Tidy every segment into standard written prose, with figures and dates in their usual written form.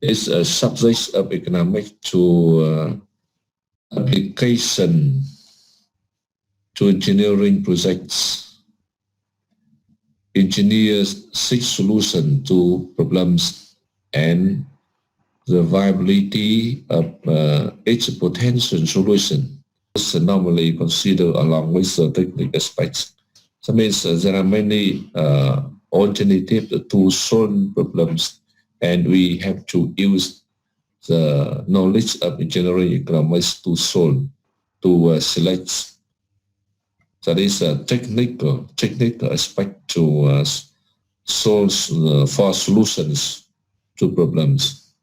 is a subject of economics to application to engineering projects. Engineers seek solution to problems and the viability of each potential solution is normally considered along with the technical aspects. So means there are many alternatives to solve problems, and we have to use the knowledge of engineering economics to solve, to select. That is a technical aspect to solve for solutions to problems.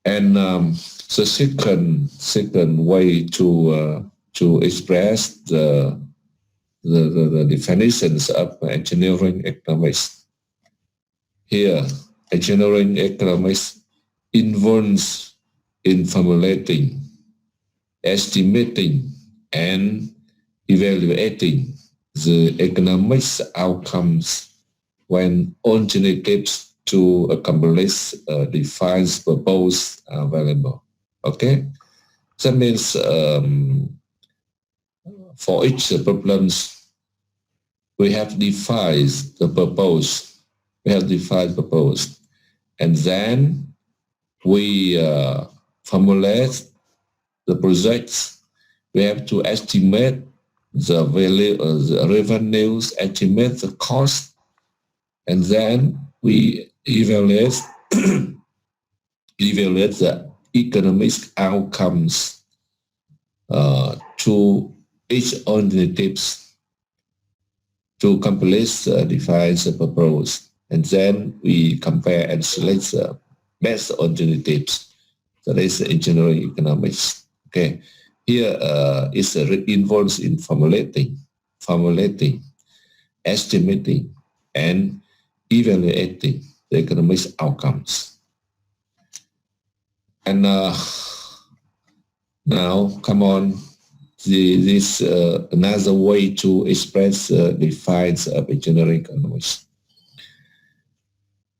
And the second way to express the definitions of engineering economics. Here, engineering economics involves in formulating, estimating, and evaluating the economic outcomes when alternatives to accomplish defined purpose are available. Okay, that means for each problems we have defined the purpose. And then we formulate the projects. We have to estimate the value, the revenues, estimate the cost, and then we evaluate the economic outcomes to each alternatives to accomplish defined purpose, and then we compare and select the best alternatives. That is engineering economics. Okay, here is involves in formulating, estimating, and evaluating the economic outcomes. And now, come on, this another way to express defines of engineering economics.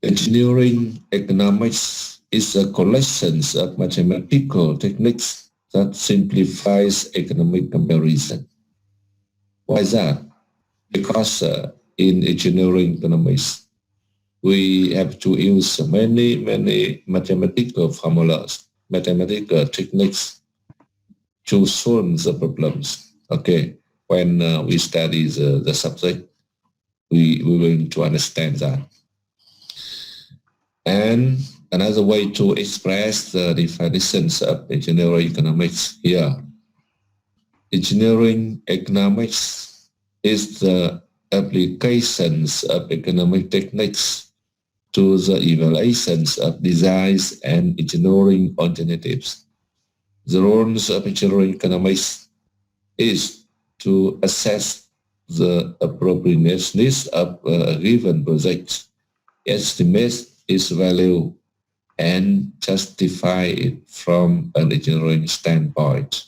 Engineering economics is a collection of mathematical techniques that simplifies economic comparison. Why is that? Because in engineering economics, we have to use many mathematical formulas, mathematical techniques to solve the problems. Okay, when we study the subject, we will to understand that. And another way to express the definitions of engineering economics here. Engineering economics is the applications of economic techniques to the evaluations of designs and engineering alternatives. The roles of engineering economics is to assess the appropriateness of a given project, estimate its value, and justify it from an engineering standpoint.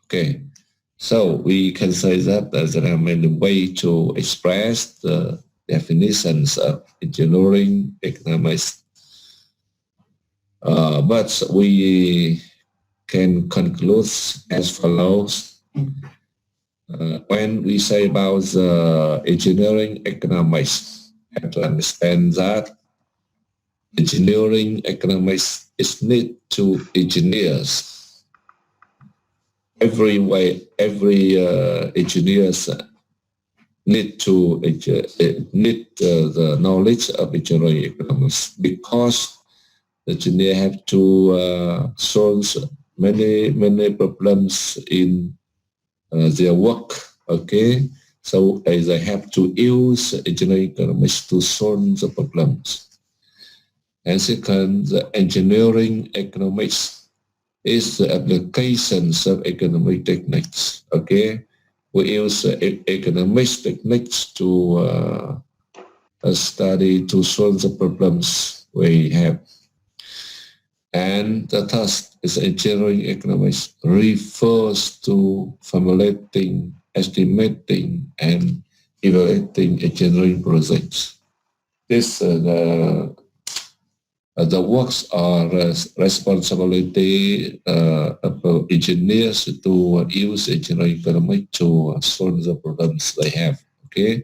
Okay, so we can say that there are many ways to express the definitions of engineering economics, but we can conclude as follows. When we say about engineering economics, we have to understand that engineering economics is need to engineers. Every engineers need to need the knowledge of engineering economics, because the engineer have to solve many problems in their work. Okay, so they have to use engineering economics to solve the problems. And second, the engineering economics is the applications of economic techniques. Okay, we use economics techniques to study, to solve the problems we have. And the task is engineering economics refers to formulating, estimating, and evaluating engineering projects. This The works are responsibility of engineers to use engineering economics to solve the problems they have. Okay,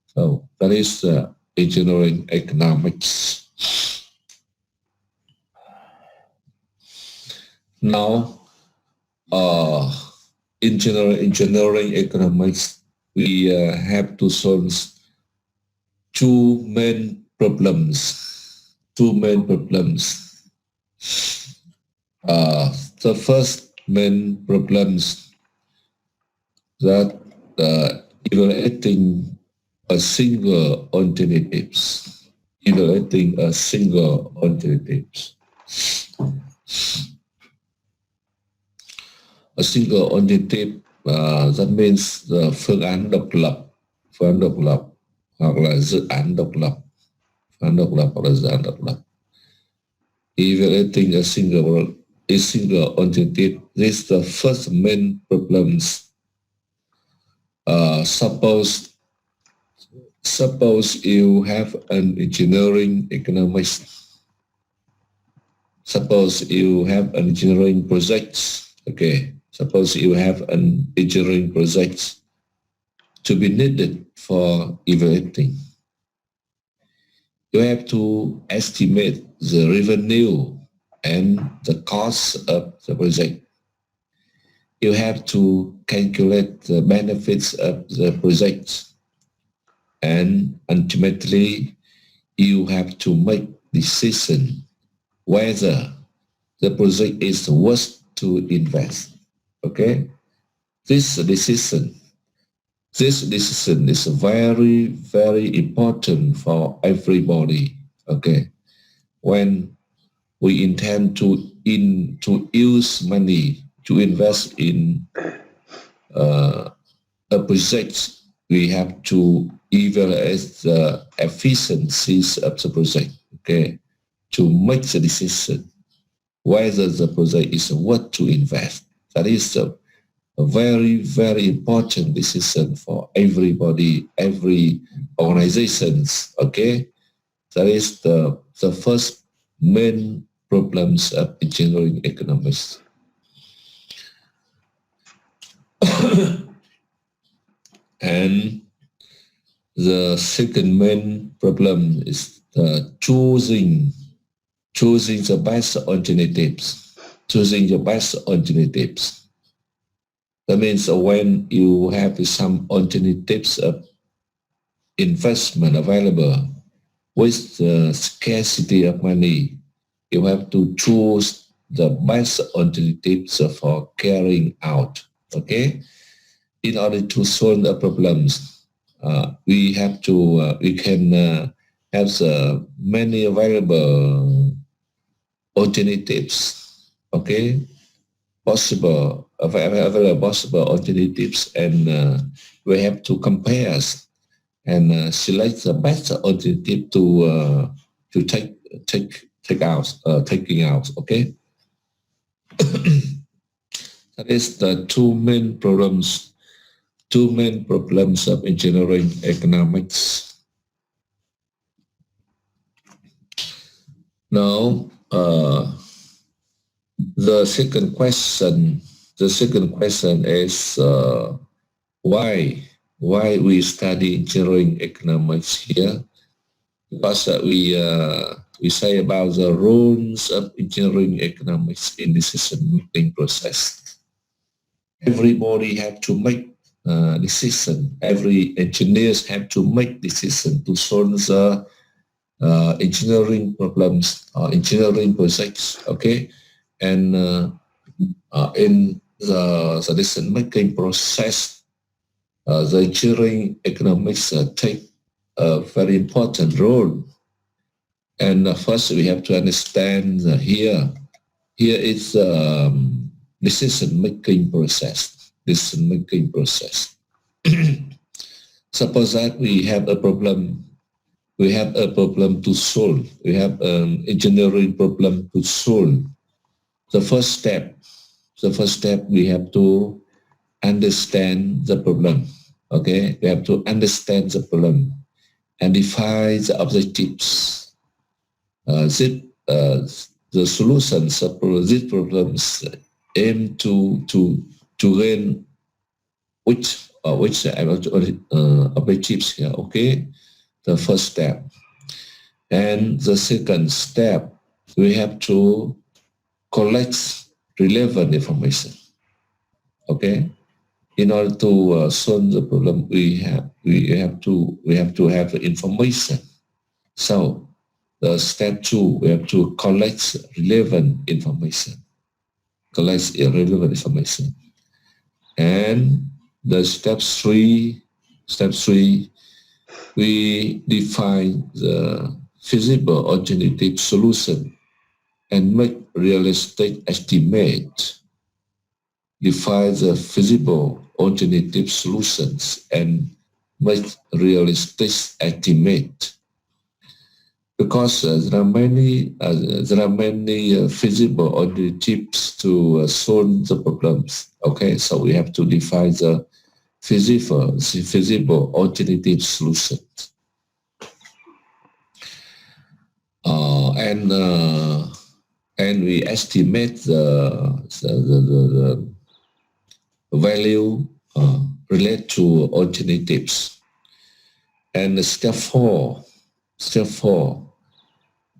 so that is engineering economics. Now, engineering economics, we have to solve two main problems. The first main problems that evaluating a single alternatives. Evaluating a single alternatives. A single alternative that means the phương án độc lập hoặc là dự án độc lập. Evaluating a single alternative. This is the first main problems. Suppose you have an engineering economics. Suppose you have an engineering project. Okay. Suppose you have an engineering project to be needed for evaluating. You have to estimate the revenue and the cost of the project. You have to calculate the benefits of the project. And ultimately, you have to make decision whether the project is worth to invest. Okay, this decision is very, very important for everybody. Okay, when we intend to use money to invest in a project, we have to evaluate the efficiencies of the project. Okay, to make the decision whether the project is worth to invest. That is a very, very important decision for everybody, every organizations. Okay, that is the first main problems of engineering economics. And the second main problem is choosing the best alternatives. That means when you have some alternatives of investment available with the scarcity of money, you have to choose the best alternatives for carrying out. Okay, in order to solve the problems, we can have many available alternatives. Okay, possible alternatives, and we have to compare and select the best alternative to taking out. Okay, that is the two main problems of engineering economics. Now, the second question is why we study engineering economics here? Because we say about the rules of engineering economics in decision-making process. Everybody have to make decision. Every engineers have to make decision to solve the engineering problems or engineering projects. Okay, and in the decision-making process, the engineering economics take a very important role. And first, we have to understand here is decision-making process. Suppose that we have a problem to solve. We have an engineering problem to solve. The first step, we have to understand the problem. Okay, we have to understand the problem and define the objectives. the solutions of these problems aim to gain which objectives here. Okay, the first step. And the second step, we have to collect relevant information. Okay, in order to solve the problem, we have to have information. So the step 2, we have to collect relevant information. And the step 3, we define the feasible alternative solution and make realistic estimate. Define the feasible alternative solutions and make realistic estimate. Because there are many feasible alternatives to solve the problems. Okay, so we have to define the feasible alternative solutions. And we estimate the value related to alternatives. And step 4,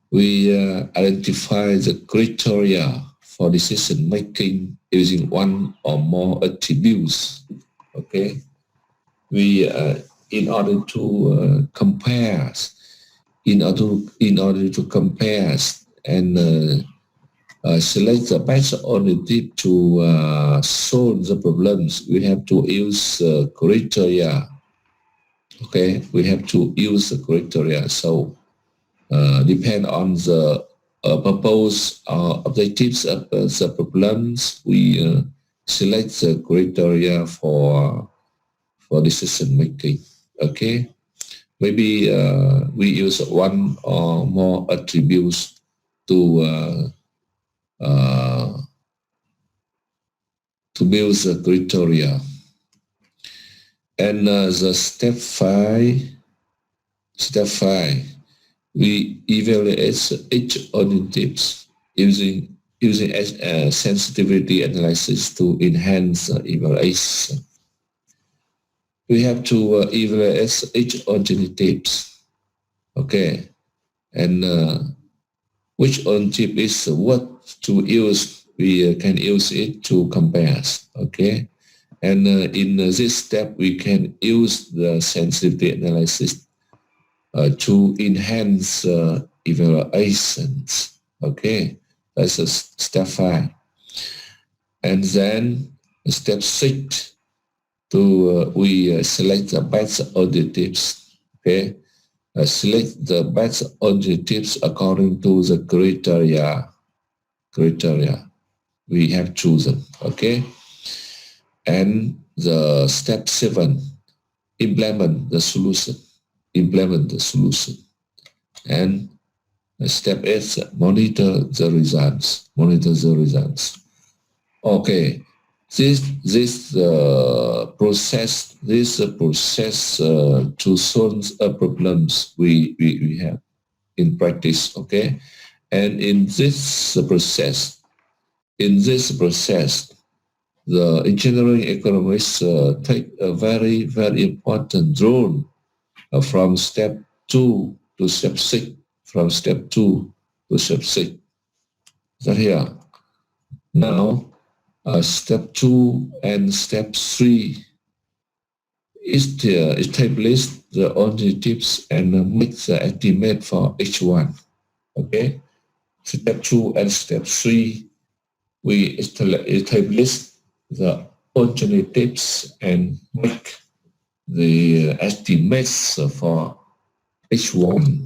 we identify the criteria for decision making using one or more attributes. Okay, we in order to compare and select the best alternative to solve the problems, we have to use criteria. Okay, we have to use the criteria. So depend on the purpose or objectives of the problems, we select the criteria for decision making. Okay, maybe we use one or more attributes to build the criteria. And the step 5, we evaluate each alternatives using sensitivity analysis to enhance evaluation. We have to evaluate each alternatives. Okay, and which alternative is what to use, we can use it to compare. Okay, and in this step we can use the sensitivity analysis to enhance evaluations. Okay, that's a step 5. And then step 6, we select the best alternatives. Okay, select the best alternatives according to the criteria we have chosen. Okay, and the step 7, implement the solution. And step 8, monitor the results. Okay, this process to solve problems we have in practice. Okay, and in this process, the engineering economists take a very, very important role from step 2 to step 6. From step 2 to step 6. Is that here? Now, step 2 and step 3 establish the alternatives and make the estimate for each one. Okay? Step 2 and step 3, we establish the alternatives and make the estimates for each one.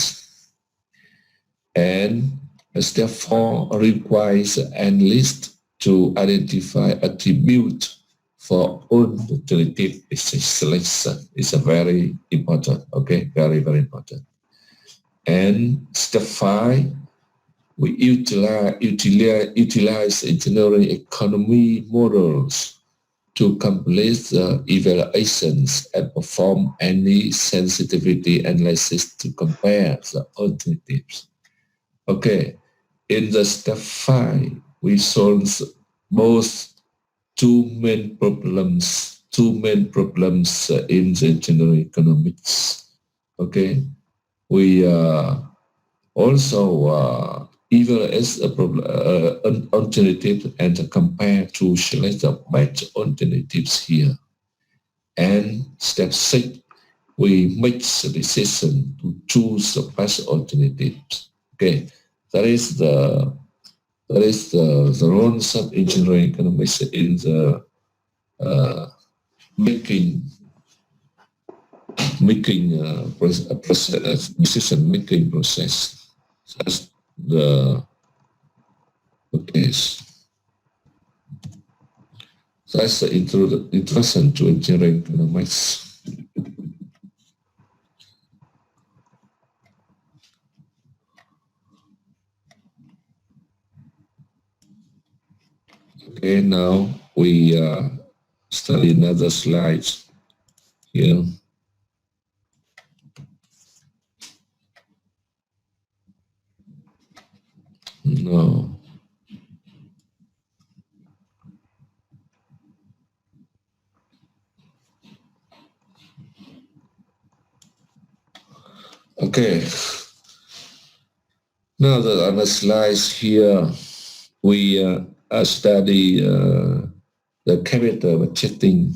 And step 4 requires analysts to identify attribute for alternative selection. It's a very important. Okay, very, very important. And step 5, we utilize engineering economy models to complete the evaluations and perform any sensitivity analysis to compare the alternatives. Okay, in the step 5, we solve both two main problems in the general economics. Okay, we also evaluate a problem, an alternative and compare to select the best alternatives here. And step 6, we make the decision to choose the best alternatives. Okay, that is the roles of engineering economics in the making process, decision making process. That's the case. That's the introduction to engineering economics. Okay, now we study another slide here. No. Okay. Now that on the slides here, we study the capital budgeting.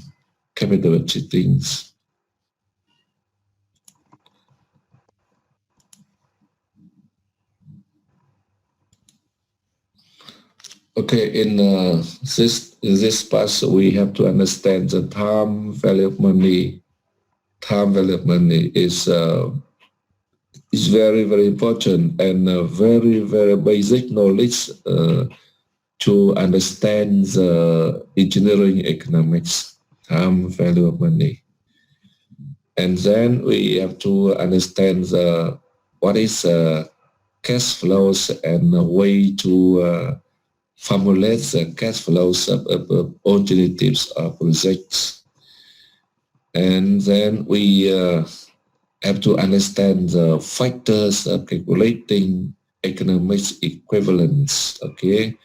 Okay, in this part, we have to understand the time value of money. Time value of money is very, very important and very, very basic knowledge to understand the engineering economics, time value of money. And then we have to understand what is cash flows and a way to formulate the cash flows of alternatives or projects. And then we have to understand the factors of calculating economic equivalence. Okay,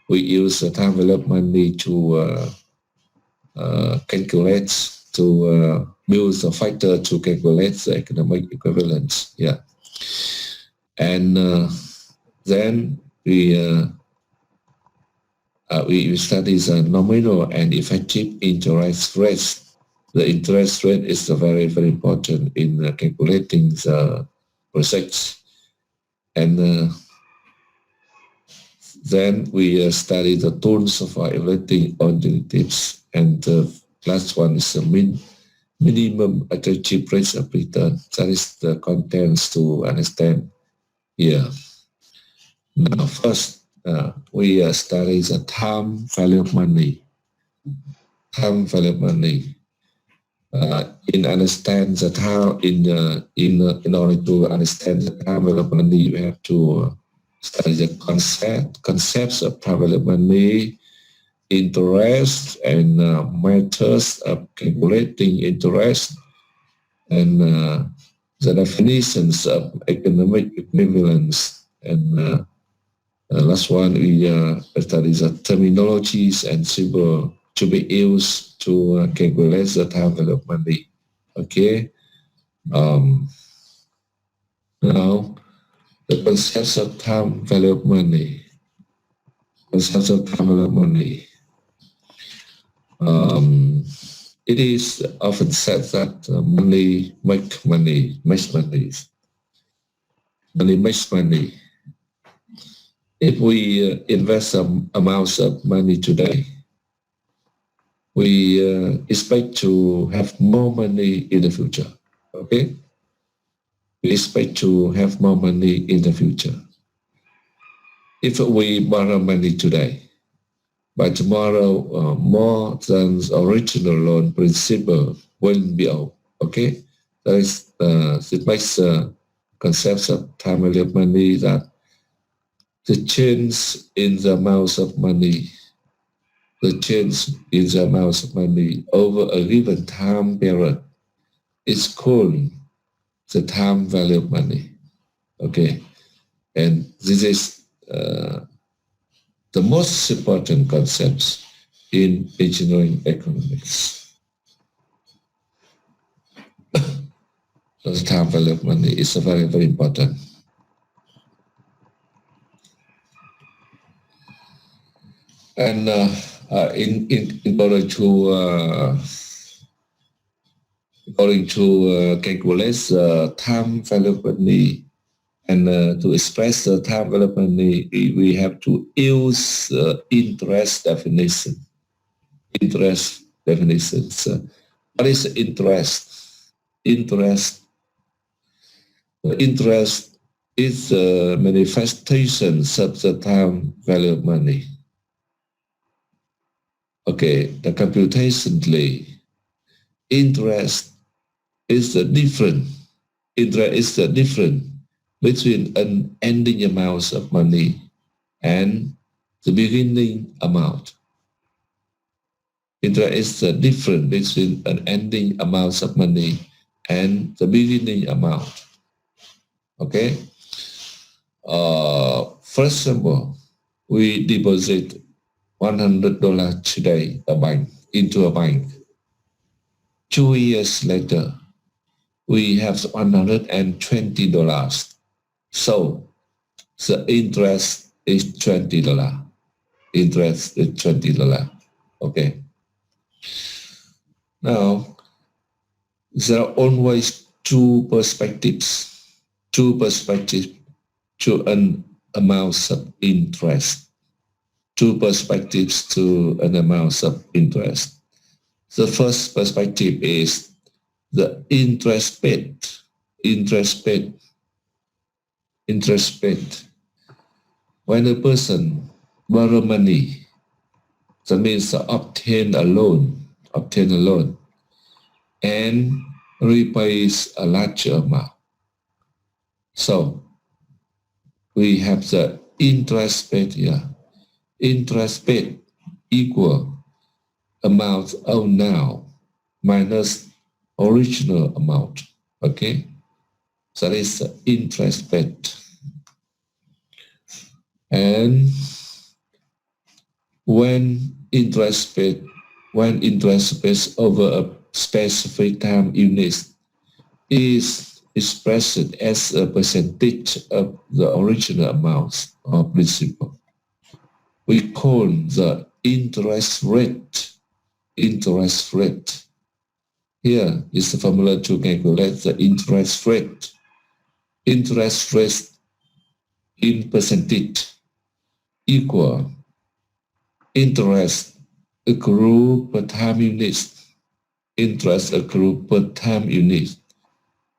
we use the time value of money to calculate, to build the factor to calculate the economic equivalence. Yeah, and then we study the nominal and effective interest rates. The interest rate is very, very important in calculating the projects. And then we study the tools for evaluating alternatives. And the last one is the minimum attractive rates of return. That is the contents to understand here. Now, first, we study the time value of money. Time value of money. In understand that how in order to understand the time value of money, you have to study the concepts of time value of money, interest, and methods of calculating interest, and the definitions of economic equivalence. And last one, we study the terminologies and symbol to be used to calculate the time value of money. Okay. Now, the concept of time value of money. Concept of time value of money. It is often said that money makes money. Money makes money. If we invest some amounts of money today, we expect to have more money in the future. Okay? We expect to have more money in the future. If we borrow money today, by tomorrow, more than the original loan principal will be owed. Okay? That is, it makes concepts of time value of money that the change in the amount of money over a given time period is called the time value of money. Okay, and this is the most important concepts in engineering economics. The time value of money is very, very important. And in order to calculate time value of money and to express the time value of money, we have to use interest definition. Interest definitions. What is interest? Interest is the manifestations of the time value of money. Okay, the computationally, interest is the difference. Interest is the difference between an ending amount of money and the beginning amount. Interest is the difference between an ending amount of money and the beginning amount. Okay. For example, we deposit $100 today into a bank. 2 years later, we have $120. So the interest is $20. Interest is $20. Okay. Now, there are always two perspectives to an amount of interest. Two perspectives to an amount of interest. The first perspective is the interest paid. When a person borrow money, that means obtain a loan, and repays a larger amount. So we have the interest paid here. Interest paid equal amount owed now minus original amount. Okay, so that is the interest paid. And when interest paid over a specific time unit is expressed as a percentage of the original amount or principal, we call the interest rate. Here is the formula to calculate the interest rate. Interest rate in percentage equal interest accrued per time unit. Interest accrued per time unit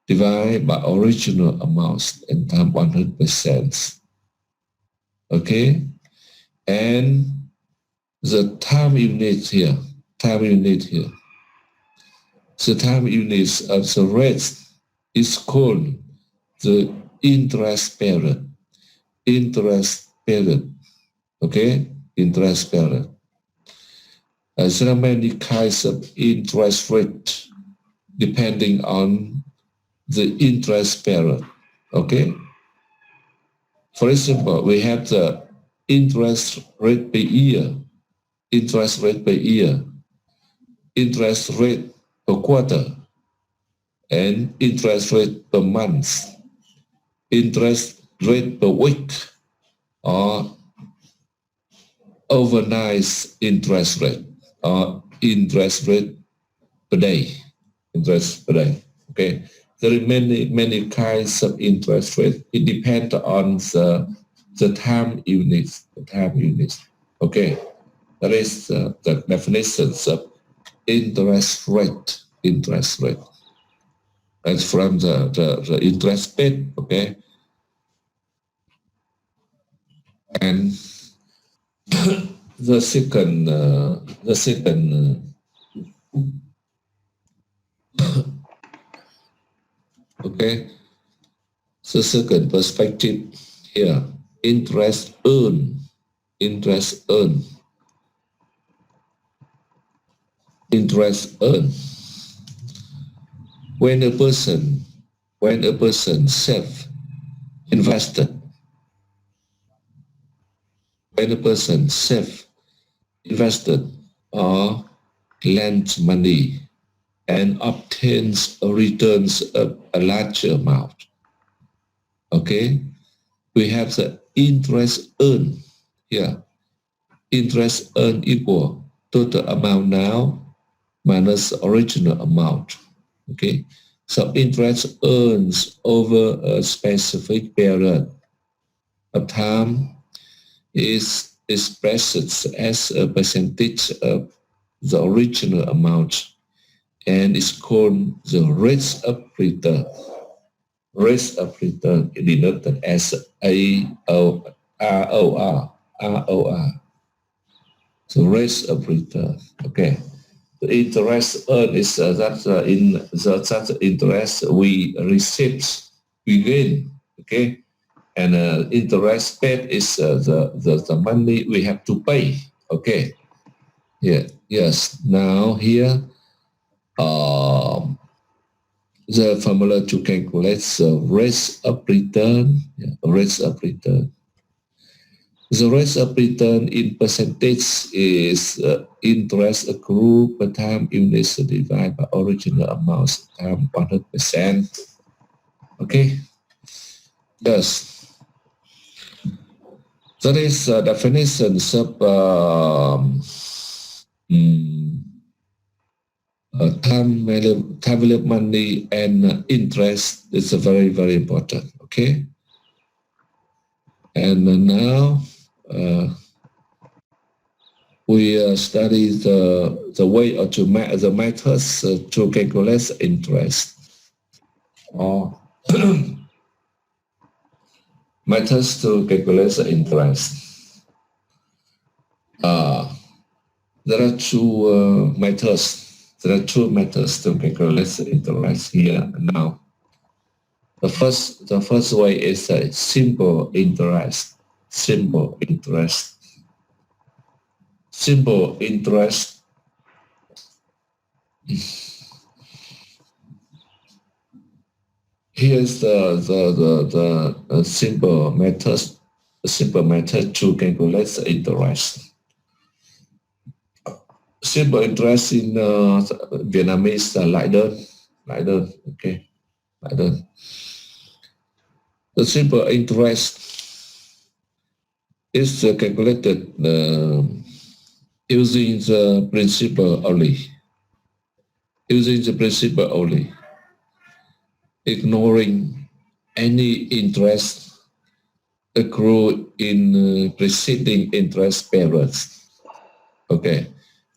divided by original amounts and times 100%. Okay, and the time unit here. The time units of the rate is called the interest period. Okay, interest period. There are many kinds of interest rate depending on the interest period. Okay. For example, we have the interest rate per year, interest rate per quarter, and interest rate per month, interest rate per week, or overnight interest rate, or interest rate per day. Okay, there are many kinds of interest rate. It depends on the time units. Okay, that is the definitions of interest rate. That's from the interest paid. Okay, and the second okay, the second perspective here, interest earned. When a person self invested when a person save, invested, or lends money and obtains returns of a large amount. Okay, we have the interest earned here. Interest earned equal total amount now minus original amount. Okay, so interest earns over a specific period of time is expressed as a percentage of the original amount and is called the rate of return. Rate of return is denoted as ROR. So rate of return. Okay. The interest earned is that interest we receive, we gain. Okay. And interest paid is the money we have to pay. Okay. Yeah. Yes. Now here, the formula to calculate the rate of return. Yeah, rate of return. The rate of return in percentage is interest accrued per time units divided by original amount times 100%. Okay. Yes. That is definitions of time value of money and interest is very, very important. Okay. And now we study the way or the methods to calculate interest or methods to calculate the interest. There are two methods. There are two methods to calculate the interest here now. The first way is a simple interest. Simple interest. Simple interest. Here's the simple method. A simple method to calculate the interest. Simple interest in Vietnamese lại đơn. Okay, lại đơn. The simple interest is calculated using the principle only. Using the principle only, ignoring any interest accrued in preceding interest periods. Okay.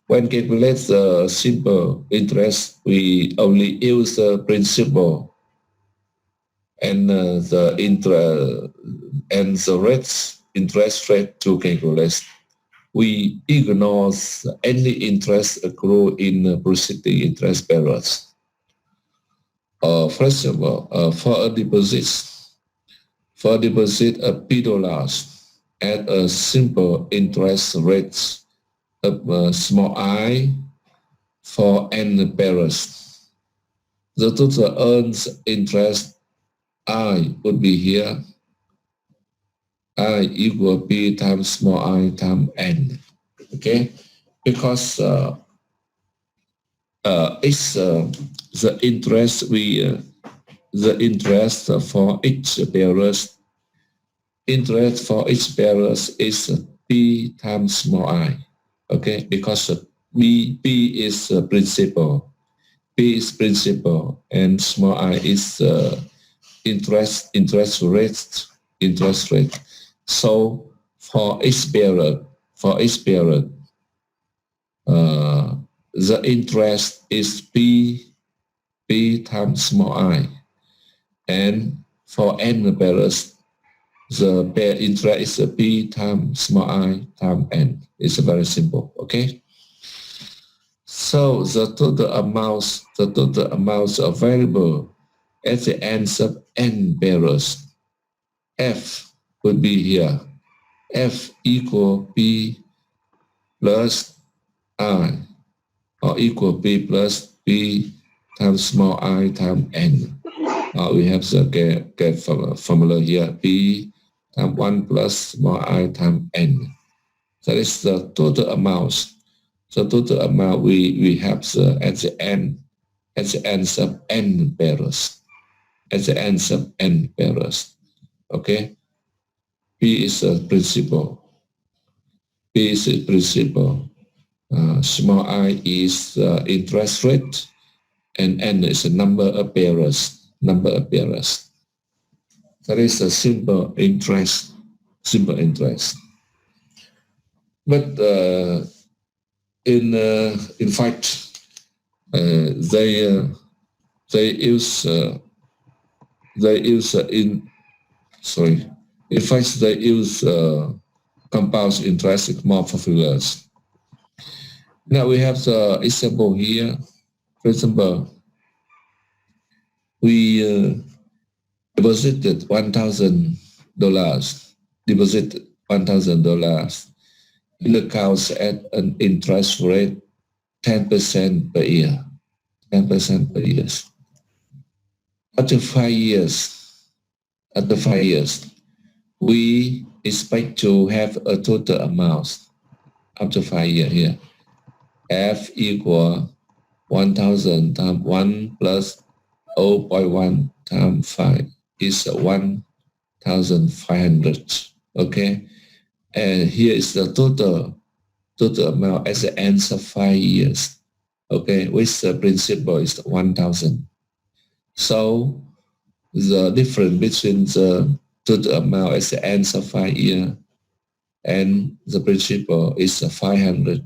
When calculate the simple interest, we only use the principle and the interest rate to calculate. We ignore any interest accrued in preceding interest periods. For example, for a deposit of $P at a simple interest rate of small I for n periods, the total earned interest I would be here. I equal P times small I times n. Okay, because it's the interest the interest for each period. Interest for each period is P times small I. Okay, because B is principal. P is principal and small I is interest rate. So for each period, the interest is P times small I, and for n periods, the interest is P times small I times n. It's very simple. Okay. So the total amounts available at the end of n periods, F would be here. F equal P plus I, or equal P plus P times small I times n. We have the formula here, P times 1 plus small I times n. That is the total amount. The total amount we have at the end of n pairs. At the ends of n pairs. Okay? P is a principal. P is a principal. Small I is interest rate, and n is a number of pairs. Number of pairs. That is a simple interest. Simple interest. But in fact, they use in fact they use compound interest more popular. Now we have the example here. For example, we deposited $1,000. Deposited $1,000 in accounts at an interest rate 10% per year. 10% per year. After 5 years, we expect to have a total amount after 5 years here. F equal 1,000 times 1 plus 0.1 times 5 is 1,500. Okay, and here is the total amount at the end of 5 years. Okay, which the principal is 1,000. So the difference between the total amount at the end of 5 years and the principal is 500.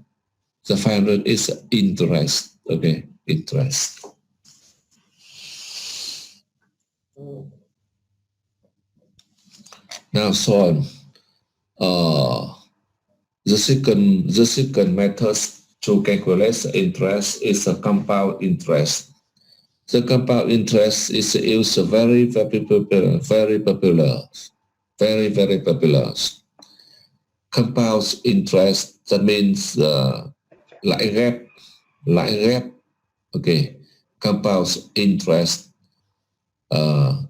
The 500 is interest. Okay, interest. Now, so on. The second method to calculate the interest is a compound interest. The compound interest is used very popular. Compound interest, that means lãi ghép. Okay, compound interest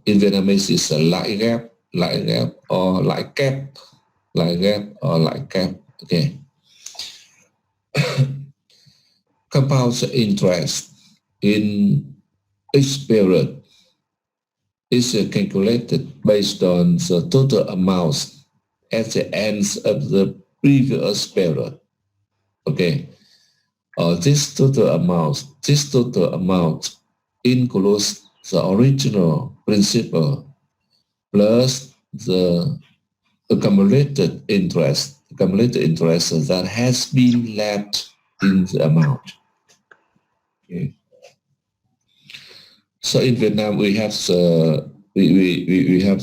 in Vietnamese is lãi ghép or lãi kép. Okay. Compound interest in each period is calculated based on the total amount at the ends of the previous period. Okay. This total amount includes the original principal plus the accumulated interest that has been left in the amount. Okay. So in Vietnam we have the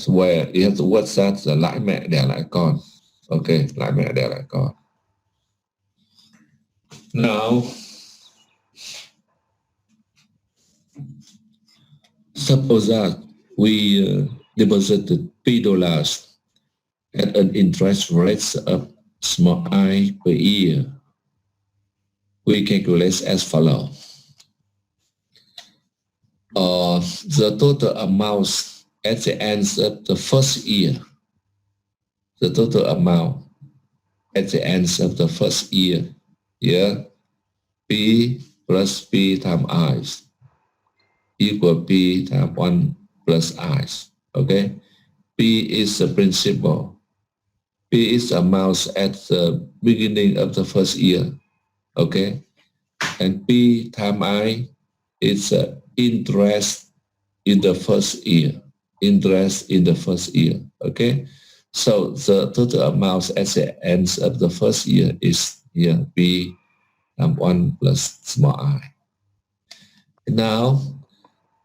word that the lãi mẹ đẻ lãi con. Okay, lãi mẹ đẻ lãi con. Now, suppose that we deposited $P at an interest rate of small I per year. We calculate as follows. The total amount at the end of the first year. The total amount at the end of the first year. Here, P plus P times I equal P times 1 plus I. Okay, P is the principal. P is the amount at the beginning of the first year. Okay, and P times I is interest in the first year. Interest in the first year. Okay, so the total amount at the end of the first year is here P times 1 plus small I. Now,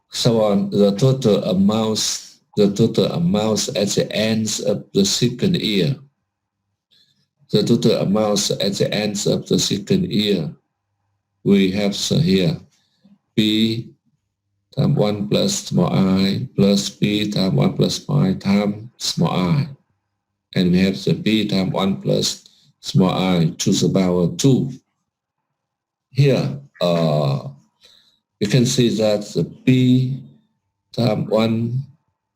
so on the total amount at the end of the second year. The total amount at the end of the second year, we have here P times 1 plus small I plus P times 1 plus small I times small I. And we have the P times 1 plus small I to the power 2. Here, you can see that the P times 1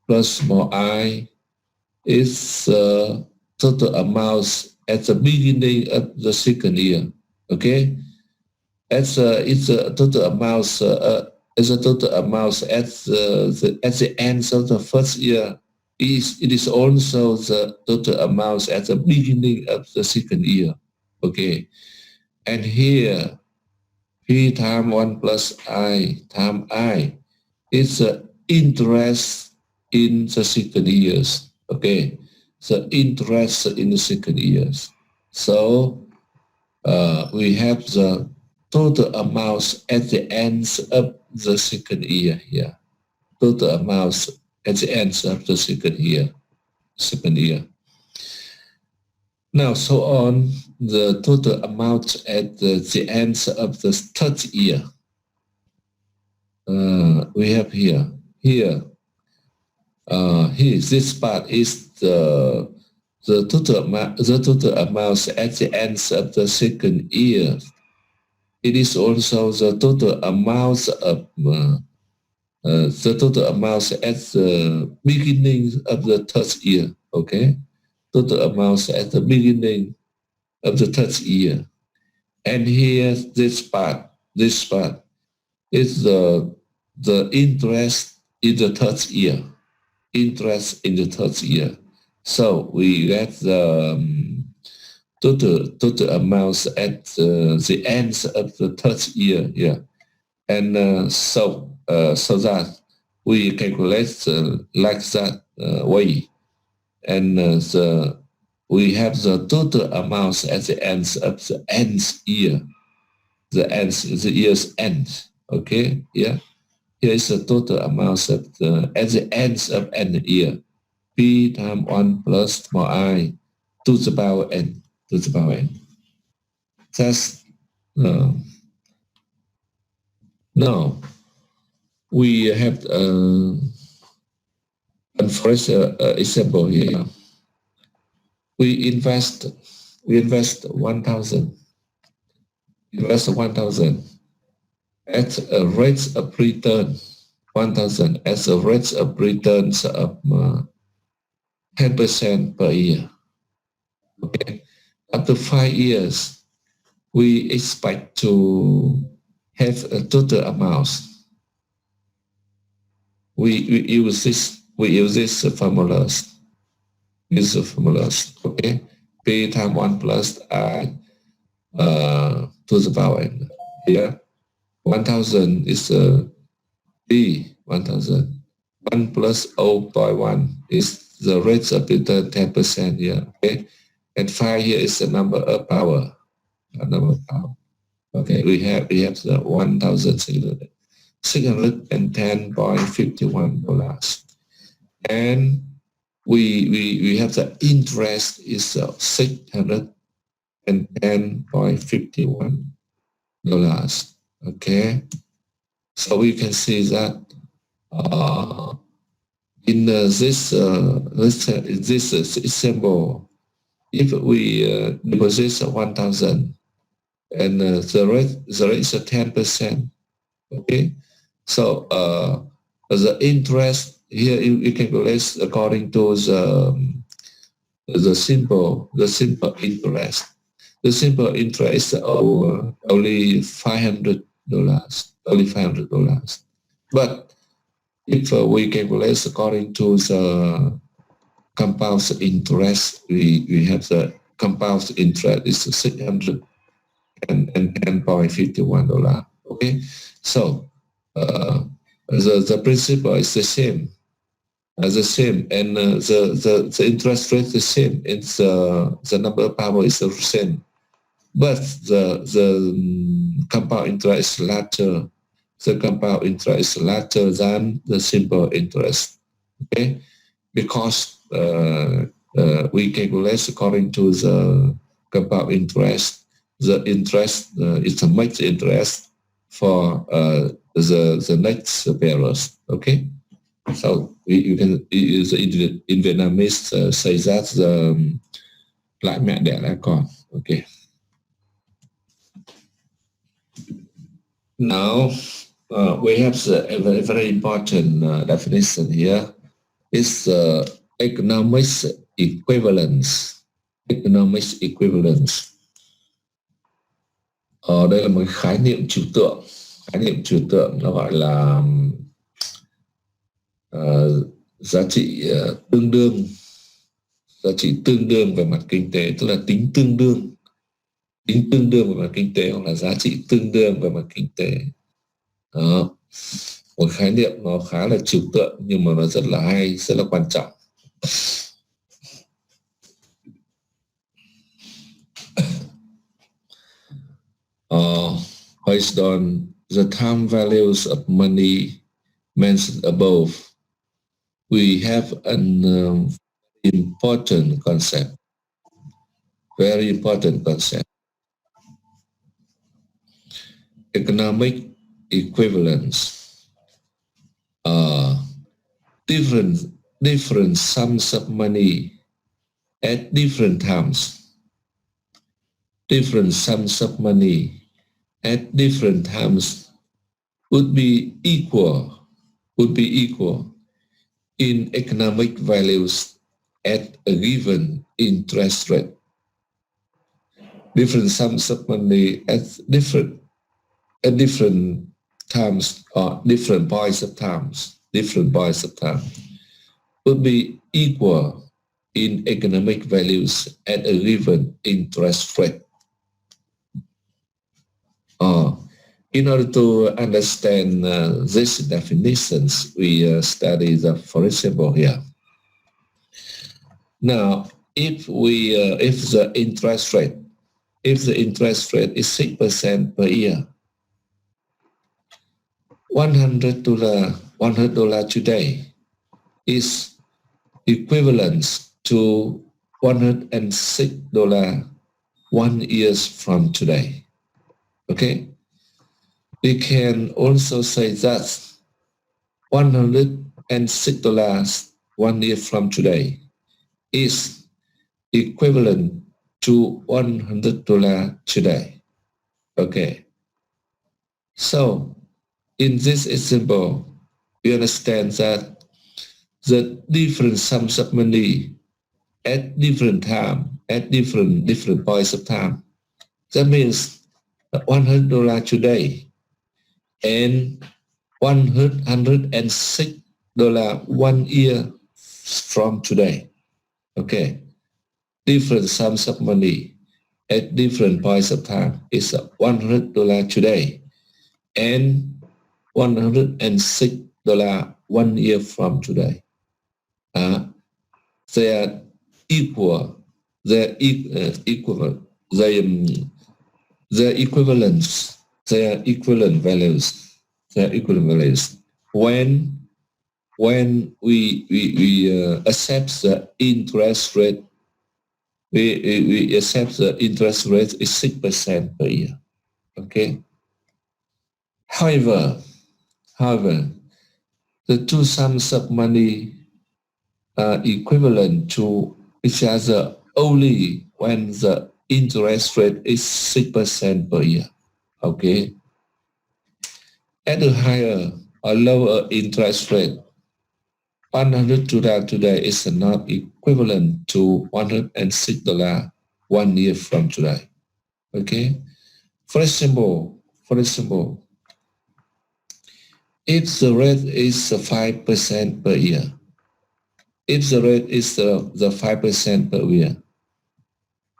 plus small I is total amount at the beginning of the second year. Okay, it's a total amount as a total amount at the end of the first year. It is also the total amount at the beginning of the second year. Okay, and here P times 1 plus I times I is the interest in the second years. Okay, the interest in the second years. So we have the total amounts at the end of the second year here. Total amounts at the end of the second year. Now, so on the total amount at the end of the third year. We have here. Here, this part is the total amounts at the end of the second year. It is also the total amounts of the total amounts at the beginning of the third year. Okay, total amounts at the beginning of the third year. And here, this part is the interest in the third year. Interest in the third year. So we get the total amounts at the end of the third year. Yeah, and so that we calculate like that way, and we have the total amounts at the end of the year. The year's end. Okay, yeah. Here is the total amounts at the end of n year. P times 1 plus small I to the power n. To the power n. That's now we have a first example here. We invest 1,000. Invest 1,000 at a rate of return 1,000 as a rate of returns of 10% per year. Okay, after 5 years, we expect to have a total amount. We use this formulas. Use the formulas. Okay, P times 1 plus I to the power n. Here, 1,000 is B 1,000. 1 plus 0.1 is the rate of return 10% here. Okay, and 5 here is the number of power. Okay, we have the $1,610.51, and we have the interest is $610.51. Okay, so we can see that in this symbol, if we deposit 1,000 and the rate is 10%. Okay, so the interest here you calculate according to the simple interest. The simple interest is only $500. Only $500. But if we calculate according to the compound interest, we have the compound interest is $610.51. Okay, so the principle is the same, and the interest rate is the same. It's the number of power is the same, but the compound interest is larger. The compound interest is larger than the simple interest. Okay, because we calculate according to the compound interest. The interest is a max interest for the next periods. Okay, so you can use in Vietnamese say that lãi mẹ đẻ lãi con. Okay. Now we have a very important definition here. It's economic equivalence. Economic equivalence. Economic equivalence is the same as the simple interest. Simple interest is larger than the compound interest. Okay, but the economic equivalence. Đây là một khái niệm trừu tượng. Khái niệm trừu tượng nó gọi là giá trị tương đương, giá trị tương đương về mặt kinh tế, tức là tính tương đương về mặt kinh tế, hoặc là giá trị tương đương về mặt kinh tế. Đó. Một khái niệm nó khá là trừu tượng nhưng mà nó rất là hay, rất là quan trọng. Based on the time values of money mentioned above, we have an important concept, very important concept. Economic equivalence. Different sums of money at different times. Different sums of money at different times would be equal in economic values at a given interest rate. Different sums of money at different times or different points of time would be equal in economic values at a given interest rate. In order to understand these definitions, we study the for example here. Now, if the interest rate is 6% per year, $100 today is equivalent to $106 1 year from today. Okay, we can also say that $106 1 year from today is equivalent to $100 today. Okay, so in this example, we understand that the different sums of money at different time, at different points of time. That means $100 today and $106 1 year from today. Okay, different sums of money at different points of time is $100 today and $106 1 year from today. They are equal. Their equivalent values. When we accept the interest rate, we accept the interest rate is 6% per year. Okay. However, the two sums of money are equivalent to each other only when the interest rate is 6% per year. Okay. At a higher or lower interest rate, $100 today is not equivalent to $106 1 year from today. Okay. For example, if the rate is 5% per year, if the rate is the 5% per year,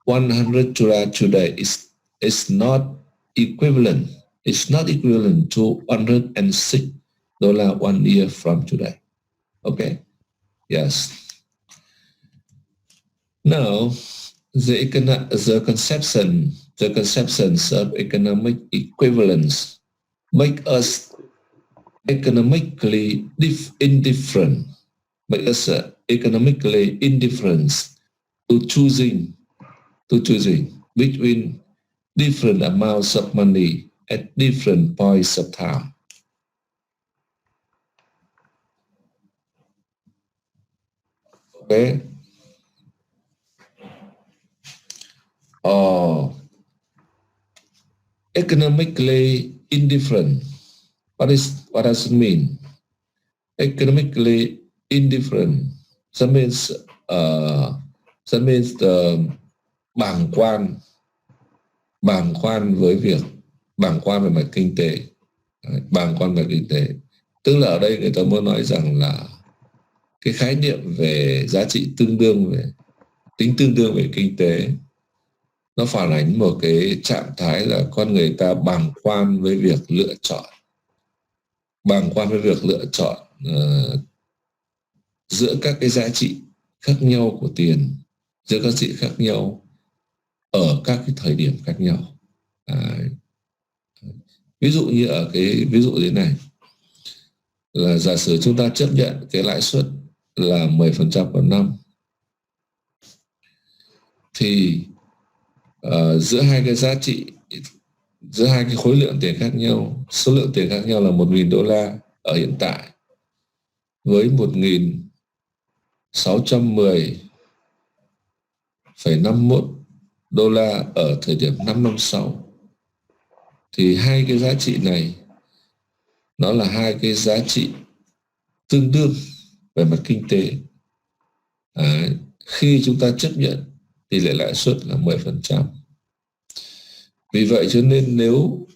$100 today is not equivalent. It's not equivalent to $106 1 year from today. Okay. Yes. Now, the conceptions of economic equivalence make us economically indifferent. Make us economically indifferent to choosing between different amounts of money at different points of time. Okay. Or economically indifferent. What does it mean? Economically indifferent. That means bàng quan với việc bàng quan về mặt kinh tế. Bàng quan về kinh tế tức là ở đây người ta muốn nói rằng là cái khái niệm về giá trị tương đương, về tính tương đương về kinh tế, nó phản ánh một cái trạng thái là con người ta bàng quan với việc lựa chọn, bàng quan với việc lựa chọn giữa các cái giá trị khác nhau của tiền, giữa các giá trị khác nhau ở các cái thời điểm khác nhau. Ví dụ như ở cái ví dụ thế này là giả sử chúng ta chấp nhận cái lãi suất là 10% một năm, thì giữa hai cái giá trị, giữa hai cái khối lượng tiền khác nhau, số lượng tiền khác nhau là 1.000 đô la ở hiện tại với 1.610,51 đô la ở thời điểm 5 năm sau, thì hai cái giá trị này nó là hai cái giá trị tương đương về mặt kinh tế. Khi chúng ta chấp nhận tỷ lệ lãi suất là 10%. Vì vậy cho nên nếu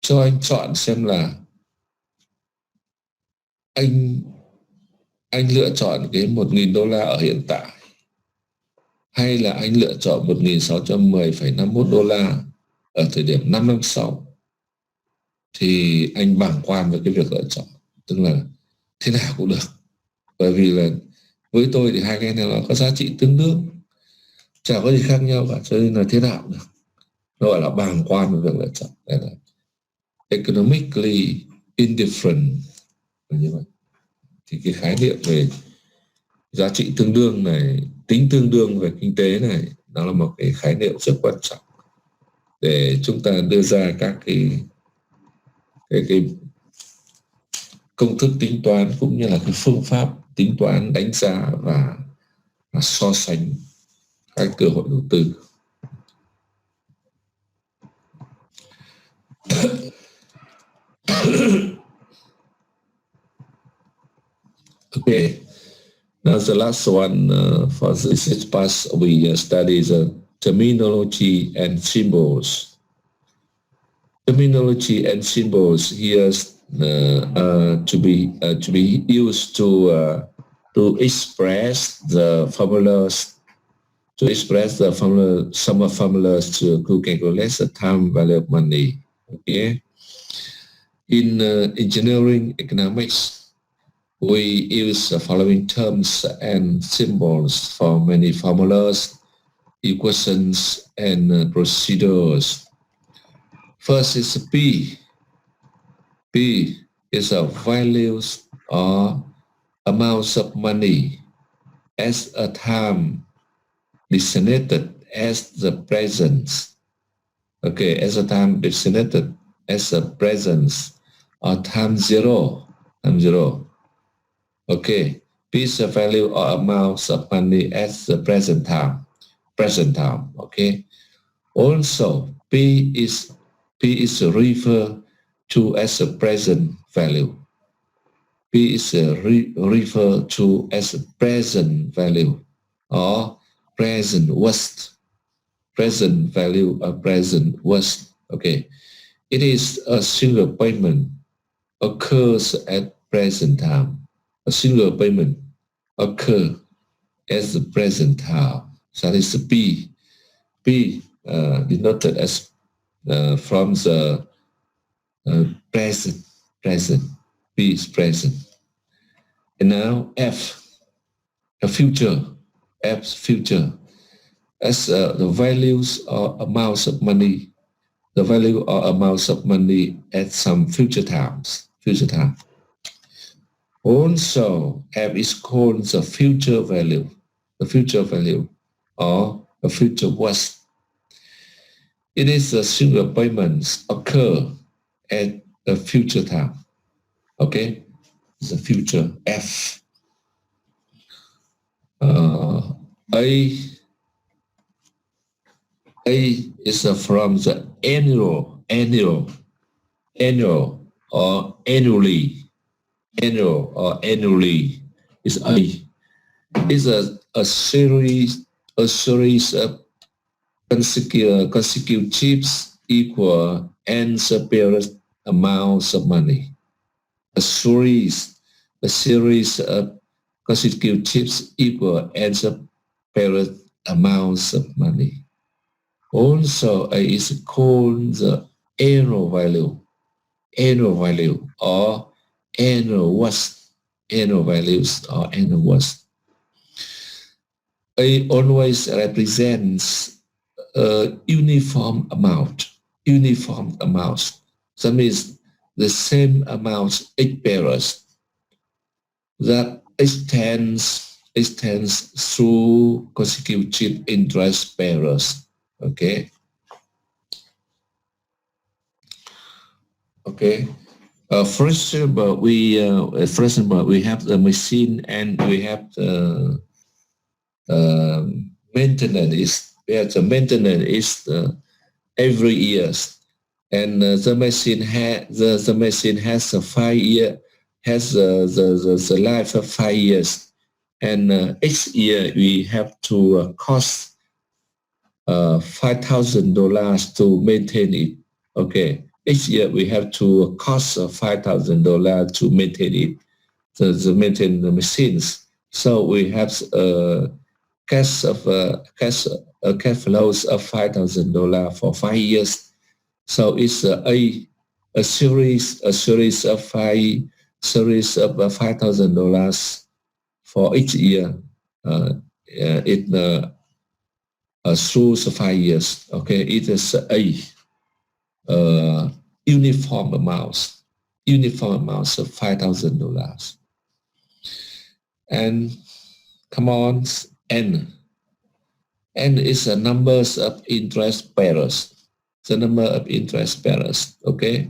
cho anh chọn xem là anh lựa chọn cái 1.000 đô la ở hiện tại, hay là anh lựa chọn 1.610,51 đô la ở thời điểm 5 năm sau, thì anh bàng quan với cái việc lựa chọn, tức là thế nào cũng được. Bởi vì là với tôi thì hai cái này nó có giá trị tương đương, chả có gì khác nhau cả, cho nên là thế nào cũng được. Nó gọi là bàng quan với việc lựa chọn. Đây là economically indifferent. Như vậy thì cái khái niệm về giá trị tương đương này, tính tương đương về kinh tế này, nó là một cái khái niệm rất quan trọng để chúng ta đưa ra các cái công thức tính toán, cũng như là cái phương pháp tính toán, đánh giá và so sánh các cơ hội đầu tư. Okay, now the last one for this class we study the terminology and symbols. Terminology and symbols here to be used to express the formulas, some of formulas to calculate the time value of money. Okay, in engineering economics, we use the following terms and symbols for many formulas, equations, and procedures. First is P. P is a values or amounts of money as a time designated as the present. Okay, as a time designated as the present or time zero. Okay, P is a value or amounts of money at the present time. Okay. Also, P is referred to as a present value. P is referred to as a present value or present worth. Present value or present worth. Okay. It is a single payment occurs at present time. A single payment occurs at the present time. So that is the P. P denoted as from the present. P is present. And now F, a future. F's future. As the values or amounts of money. The value or amounts of money at some future time. Also, F is called the future value. The future value or a future worth. It is the single payments occur at the future time. Okay, the future F. A is from the annual or annually is A. Is a series of consecutives equal and separate amounts of money. A series of consecutives equal and separate amounts of money. Also, is called the annual value or annual worth, annual values or annual worth. A always represents a uniform amount. That means the same amount each bearers that extends through consecutive interest bearers. Okay. For example, we have the machine and we have the maintenance. Where the maintenance is every year, and the machine has a 5 year the life of 5 years, and each year we have to cost $5,000 to maintain it. Okay, each year we have to cost $5,000 to maintain it, to maintain the machines. So we have cash flows of $5,000 for 5 years. So it's a series of $5,000 for each year. Through the 5 years. Okay, it is a uniform amounts of $5,000. And come on, N is the numbers of interest bearers. The number of interest bearers. Okay,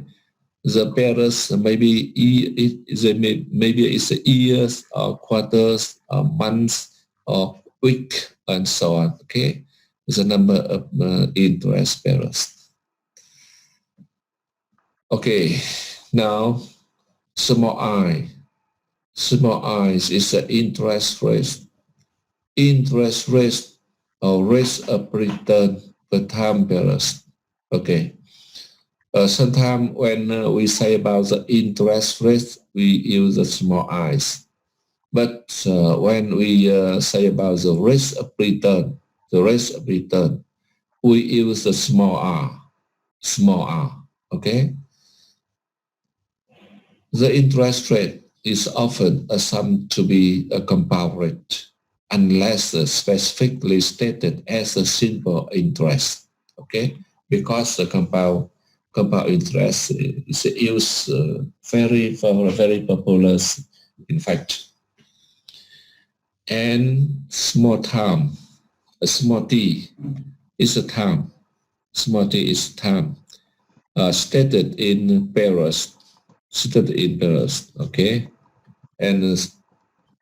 the bearers maybe it's years or quarters or months or week and so on. Okay, the number of interest bearers. Okay, now small I is the interest rate. Interest rate or rate of return per time bearers. Okay. Sometimes when we say about the interest rate, we use the small i's. But when we say about the rate of return, we use the small r. Okay. The interest rate is often assumed to be a compound rate unless specifically stated as a simple interest. Okay, because the compound interest is used very popular, in fact. And small t is a time. Small t is time stated in pairs. Okay, and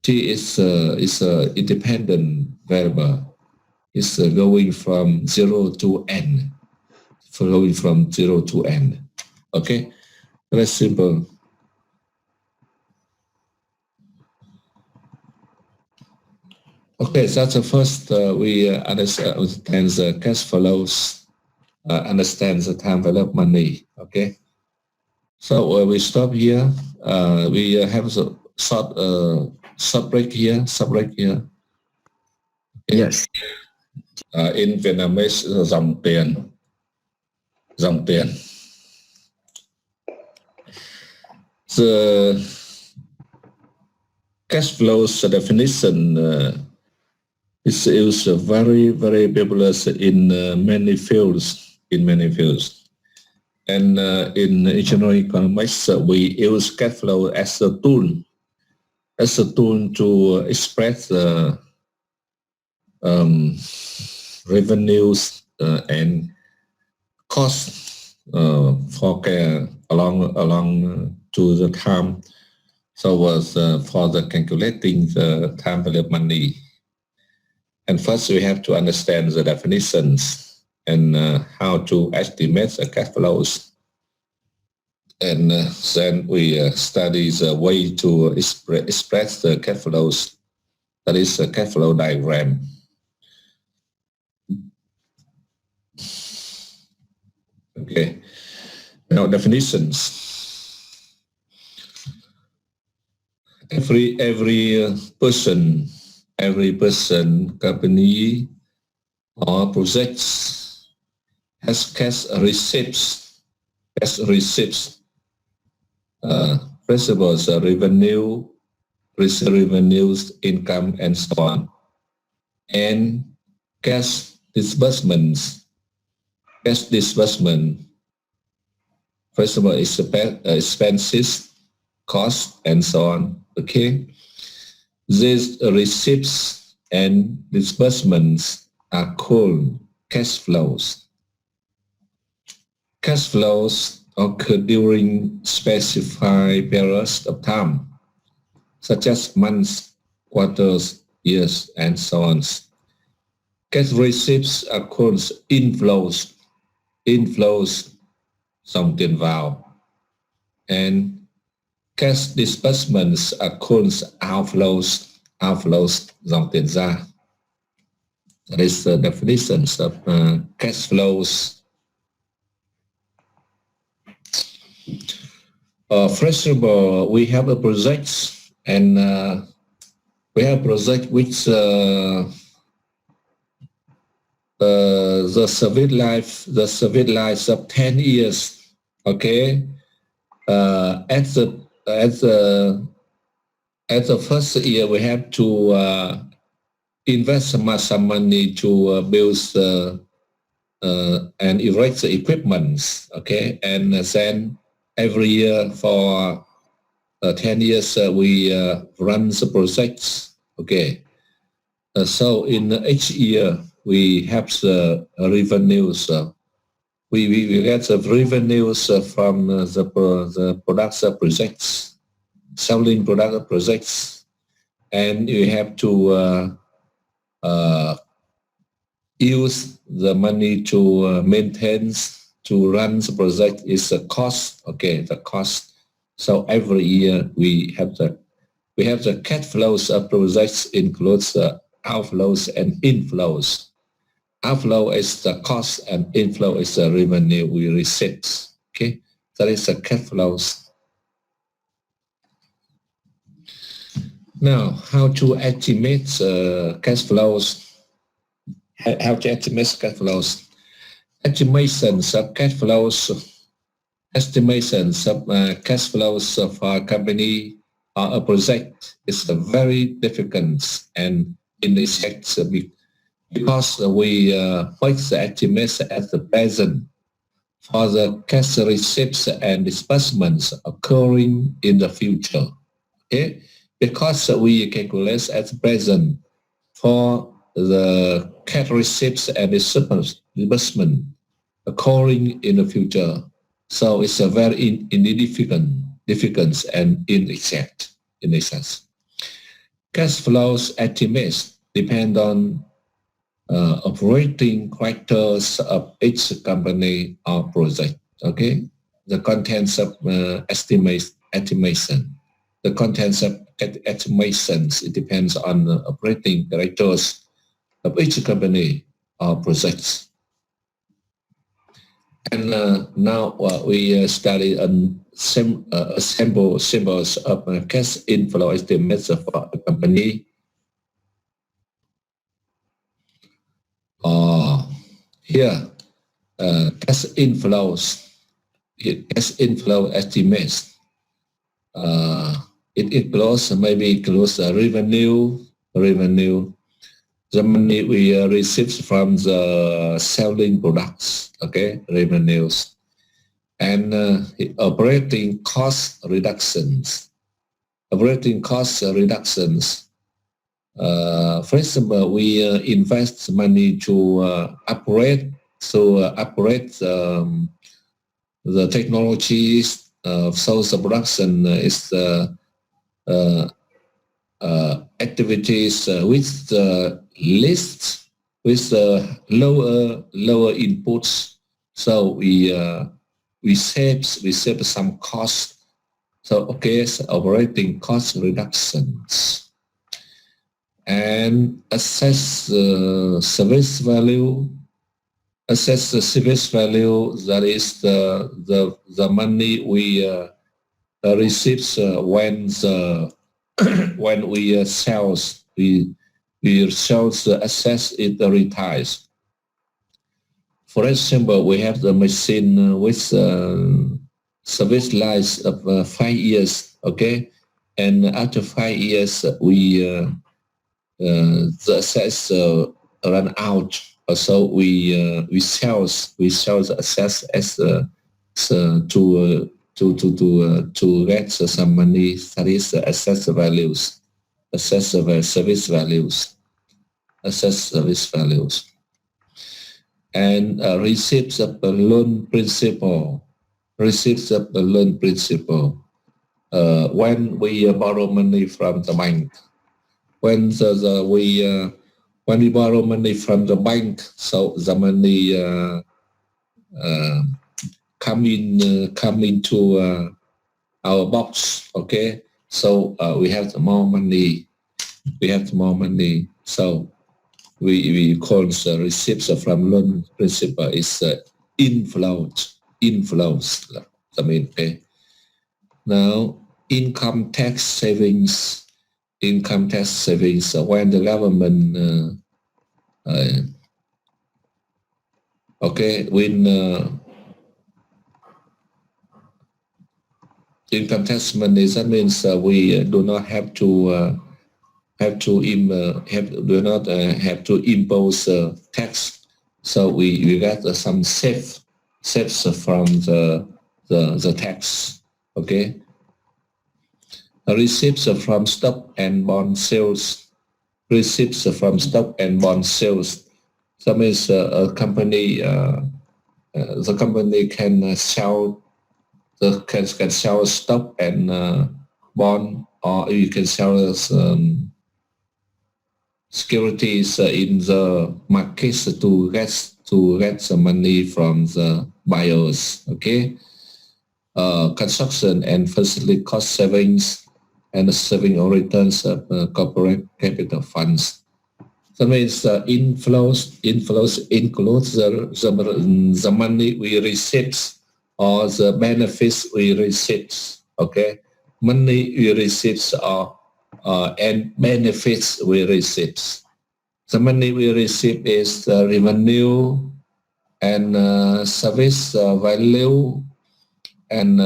t is a independent variable. It's going from 0 to n. Okay, very simple. Okay, that's the first we understand the cash flows, understand the time value of money. Okay, so we stop here. We have a short break here. Okay. Yes. In Vietnamese, dòng tiền. The cash flows definition is used very popular in many fields. And in engineering economics, we use cash flow as a tool to express the revenues and costs for along to the time. So was for the calculating the time value of money. And first we have to understand the definitions and how to estimate the cash flows. And then we study the way to express the cash flows. That is a cash flow diagram. Okay. Now definitions. Every person, company, or projects has cash receipts. Cash receipts. Principles, revenues, income, and so on. And cash disbursements. Cash disbursement. First of all, is expenses, costs, and so on. Okay. These receipts and disbursements are called cash flows. Cash flows occur during specified periods of time, such as months, quarters, years, and so on. Cash receipts are called inflows. Inflows, dòng tiền vào. And cash disbursements are called outflows. Outflows, dòng tiền ra. That is the definitions of cash flows. First of all, we have a project, and we have a project which the service life of 10 years. Okay, at the first year we have to invest some money to build and erect the equipment. Okay, and then every year for 10 years we run the projects. Okay, so in each year we have the revenues. We get the revenues from the product projects, selling product projects, and you have to use the money to maintain, to run the project is the cost. Okay, the cost. So every year we have the cash flows of projects includes the outflows and inflows. Outflow is the cost and inflow is the revenue we receive. Okay, that is the cash flows. Now, how to estimate cash flows? How to estimate cash flows? Estimations of cash flows. Estimations of cash flows of a company or a project is very difficult and inexact because we make the estimates at the present for the cash receipts and disbursements occurring in the future. Okay, because we calculate at present for the cash receipts and disbursement occurring in the future. So it's a very difficult and inexact in a sense. Cash flows estimates depend on operating characters of each company or project. Okay, the contents of estimation. The contents of estimations, it depends on the operating characters of each company or projects. And now we study sample symbols of cash inflow estimates for a company. Here, cash inflow estimates. It includes revenue, the money we receive from the selling products. Okay, revenues, and operating cost reductions. Operating cost reductions. First of all, we invest money to upgrade the technologies. So the production is activities with the least, with the lower inputs. So we save some costs. So okay, so operating cost reductions. And assess the service value assess the service value, that is the money we receives when the when we sells we sells the assess it retires. For example, we have the machine with service life of 5 years, okay, and after 5 years the assets run out, so we sell the assets as to get some money, that is the assess values, assess service values, assess service values, and receipts of the loan principal, receipts of the loan principal. When we borrow money from the bank, when we borrow money from the bank, so the money come into our box, okay. So we have more money. So we call the receipts from loan principal is inflows. I mean, okay. Now income tax savings. When the government when income tax money, that means we do not have to impose tax, so we get some saves from the tax, okay. Receipts from stock and bond sales. Receipts from stock and bond sales. That means a company, the company can sell can sell stock and bond, or you can sell securities in the market to get the money from the buyers. Okay. Construction and facility cost savings and saving or returns of corporate capital funds. That means inflows includes the money we receive or the benefits we receive. Okay, money we receive and benefits we receive. The money we receive is the revenue and service value and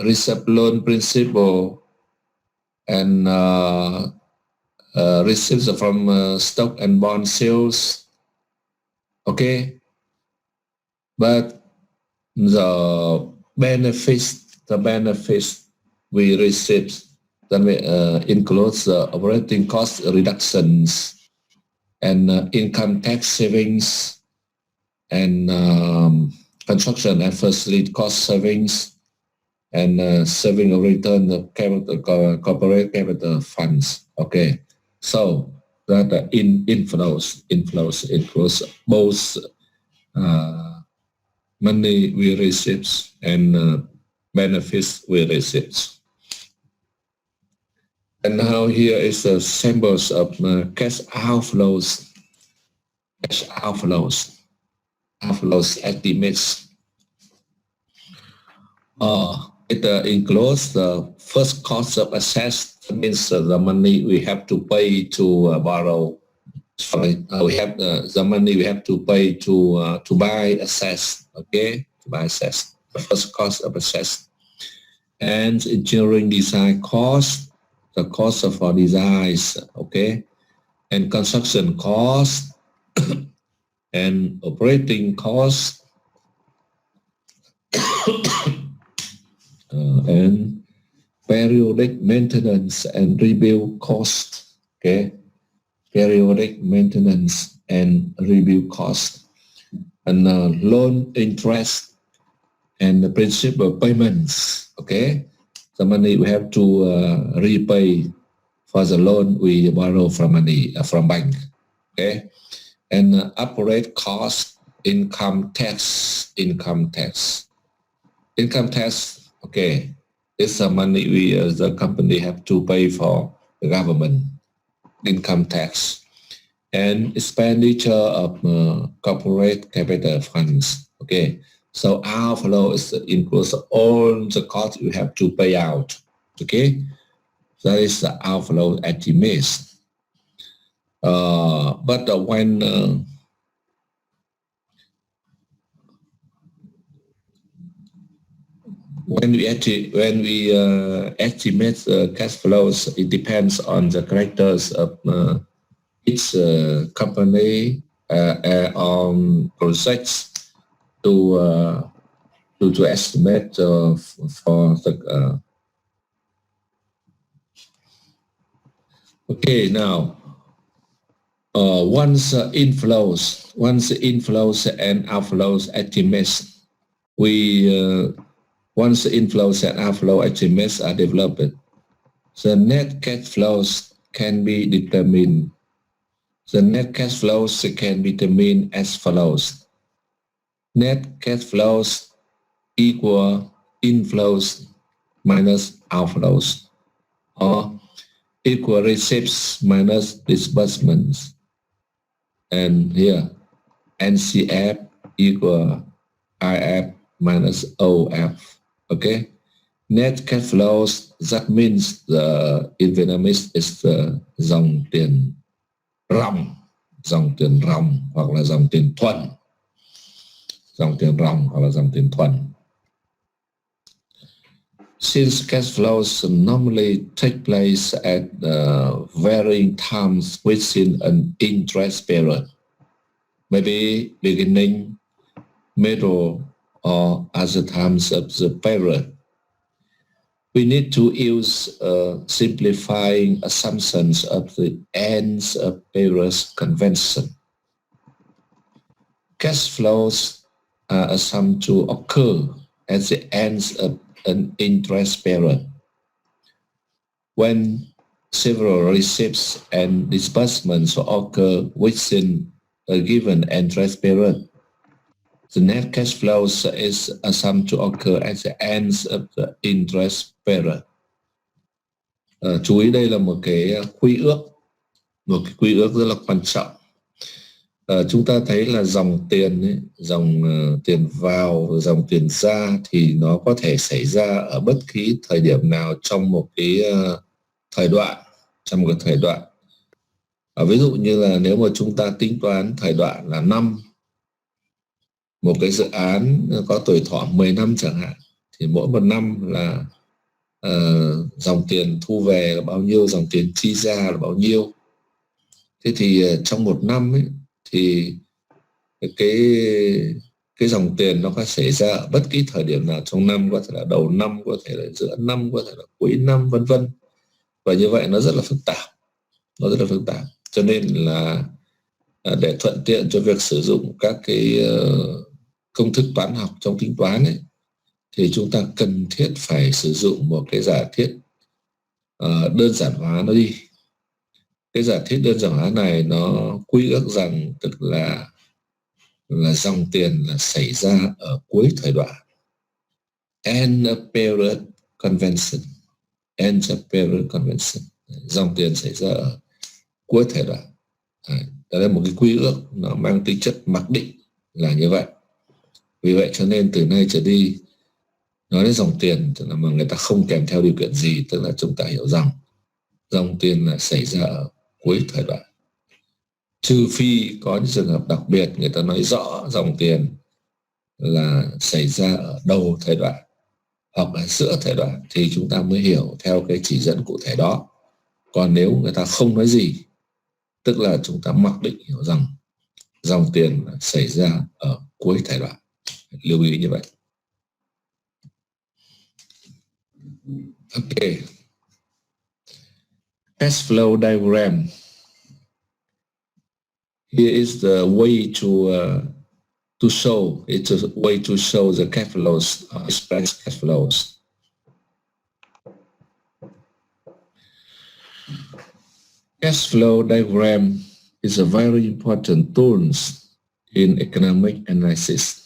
receive loan principal and receipts from stock and bond sales. Okay, but the benefits we receive that includes operating cost reductions and income tax savings and construction and facility cost savings and saving or return of capital, corporate capital funds. Okay, so that inflows includes both money we receive and benefits we receive. And now here is the symbols of cash outflows. Cash outflows estimates. It includes the first cost of assets. That means the money we have to pay to borrow. Sorry, we have the money we have to pay to buy assets. Okay, to buy assets. The first cost of assets, and engineering design cost, the cost of our designs. Okay, and construction cost and operating cost. And periodic maintenance and rebuild cost. Okay, periodic maintenance and rebuild cost, and loan interest and the principal payments. Okay, the money we have to repay for the loan we borrow from bank. Okay, and operate cost, income tax. Okay, it's the money we the company have to pay for the government, income tax, and expenditure of corporate capital funds. Okay, so outflow includes all the costs you have to pay out. Okay, that is the outflow estimate. But when we estimate cash flows, it depends on the characters of each company on projects to estimate for the. Okay, now once inflows and outflows estimates, once inflows and outflow estimates are developed, the net cash flows can be determined. The net cash flows can be determined as follows. Net cash flows equal inflows minus outflows, or equal receipts minus disbursements. And here, NCF equal IF minus OF. Okay, net cash flows, that means the in Vietnamese is the dòng tiền ròng, hoặc là dòng tiền thuần, dòng tiền ròng hoặc là dòng tiền thuần. Since cash flows normally take place at varying times within an interest period, maybe beginning, middle, or other times of the period, we need to use simplifying assumptions of the ends of period convention. Cash flows are assumed to occur at the ends of an interest period. When several receipts and disbursements occur within a given interest period, the net cash flows is assumed to occur at the ends of the interest period. Chú ý đây là một cái quy ước rất là quan trọng. Chúng ta thấy là dòng tiền ấy, dòng tiền vào, dòng tiền ra thì nó có thể xảy ra ở bất kỳ thời điểm nào trong một cái thời đoạn, ví dụ như là nếu mà chúng ta tính toán thời đoạn là năm, một cái dự án có tuổi thọ 10 năm chẳng hạn, thì mỗi một năm là dòng tiền thu về là bao nhiêu, dòng tiền chi ra là bao nhiêu. Thế thì trong một năm ấy, thì cái dòng tiền nó có xảy ra ở bất kỳ thời điểm nào trong năm, có thể là đầu năm, có thể là giữa năm, có thể là cuối năm, vân vân. Và như vậy nó rất là phức tạp. Cho nên là để thuận tiện cho việc sử dụng các cái công thức toán học trong tính toán ấy, thì chúng ta cần thiết phải sử dụng một cái giả thiết đơn giản hóa nó đi. Cái giả thiết đơn giản hóa này nó quy ước rằng tức là dòng tiền là xảy ra ở cuối thời đoạn. End of period convention. Dòng tiền xảy ra ở cuối thời đoạn. Đó là một cái quy ước nó mang tính chất mặc định là như vậy. Vì vậy cho nên từ nay trở đi nói đến dòng tiền tức là mà người ta không kèm theo điều kiện gì, tức là chúng ta hiểu rằng dòng tiền là xảy ra ở cuối thời đoạn. Trừ phi có những trường hợp đặc biệt người ta nói rõ dòng tiền là xảy ra ở đầu thời đoạn hoặc là giữa thời đoạn thì chúng ta mới hiểu theo cái chỉ dẫn cụ thể đó. Còn nếu người ta không nói gì, tức là chúng ta mặc định hiểu rằng dòng tiền là xảy ra ở cuối thời đoạn. Lưu ý như vậy. Okay. Cash flow diagram. Here is the way to show. It's a way to show the cash flows, express cash flows. Cash flow diagram is a very important tool in economic analysis.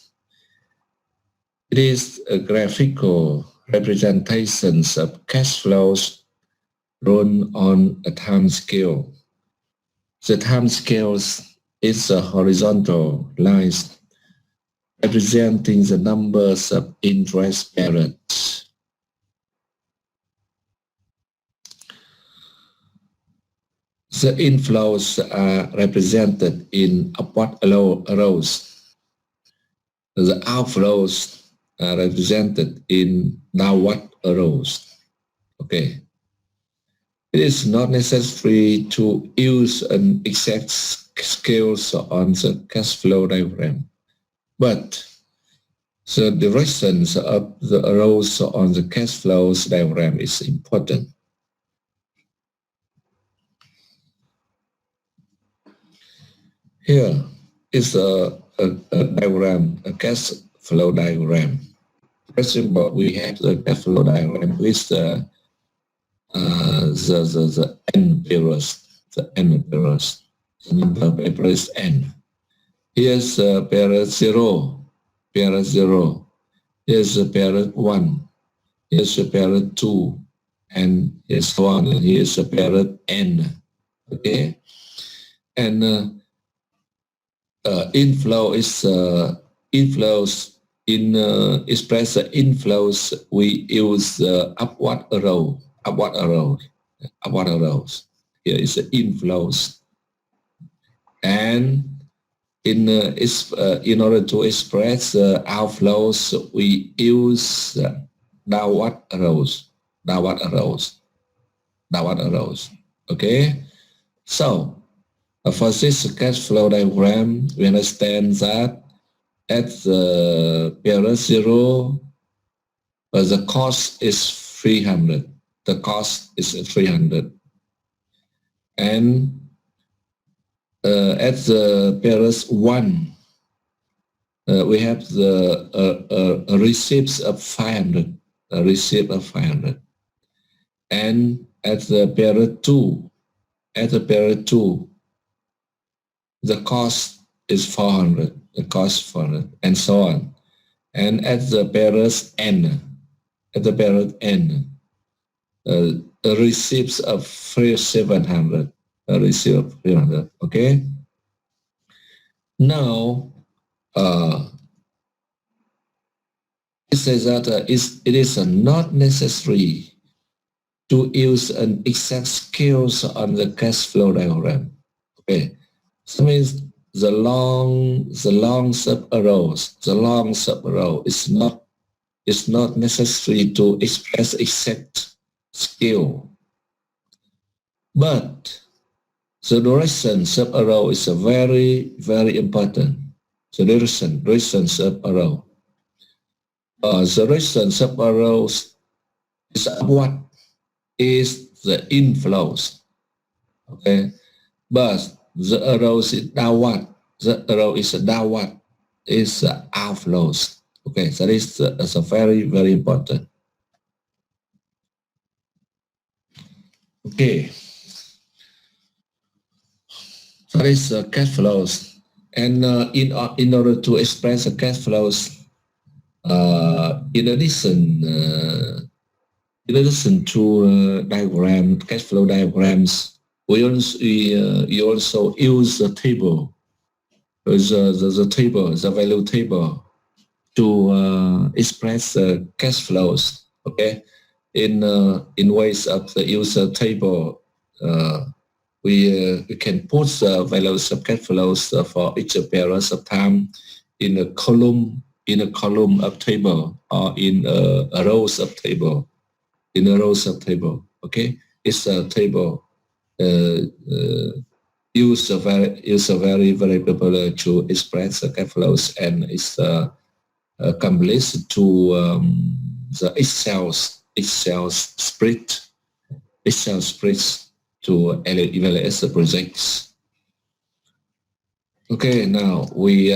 It is a graphical representations of cash flows drawn on a time scale The time scales is a horizontal lines representing the numbers of interest periods. The inflows are represented in upward rows. The outflows are represented in downward rows. Okay. It is not necessary to use an exact scale on the cash flow diagram, but the directions of the arrows on the cash flows diagram is important. Here is a diagram, a cash flow diagram. First of all, we have the cash flow diagram with the n periods, the n periods, the number of periods n. Here's period 0, period 0. Here's period 1. Here's period 2, and here's so on. And here's period n. Okay, and inflow is inflows in express the inflows. We use upward arrow, upward arrow, upward arrows. Here is the inflows, and in order to express outflows, we use downward arrows, downward arrows, downward arrows. Okay, so for this cash flow diagram, we understand that at the period 0, the cost is 300. The cost is 300, and at the period 1, we have the receipts of 500, a receipt of 500, and at the period 2, the cost is 400, the cost 400, and so on. And at the period n, receipts of 700, a receipt of 300. Okay. Now, it says that it is not necessary to use an exact scale on the cash flow diagram. Okay, so means the long sub arrow is not necessary to express exact scale, but the direction sub arrow is a very important. The direction sub arrow. The direction sub arrows is upward, is the inflows. Okay, but the arrow is downward. The arrow is downward, is outflows. Okay, so this is a very important. Okay, so this cash flows, and in order to express the cash flows, in addition to cash flow diagrams, we also use the table, the value table, to express the cash flows. Okay, in ways of the user table, we can put the values of cash flows for each period of time in a column of table, or in a rows of table. Okay, it's a table used very popular to express the cash flows, and it's complex to the Excel spreads to evaluate the projects. Okay, now we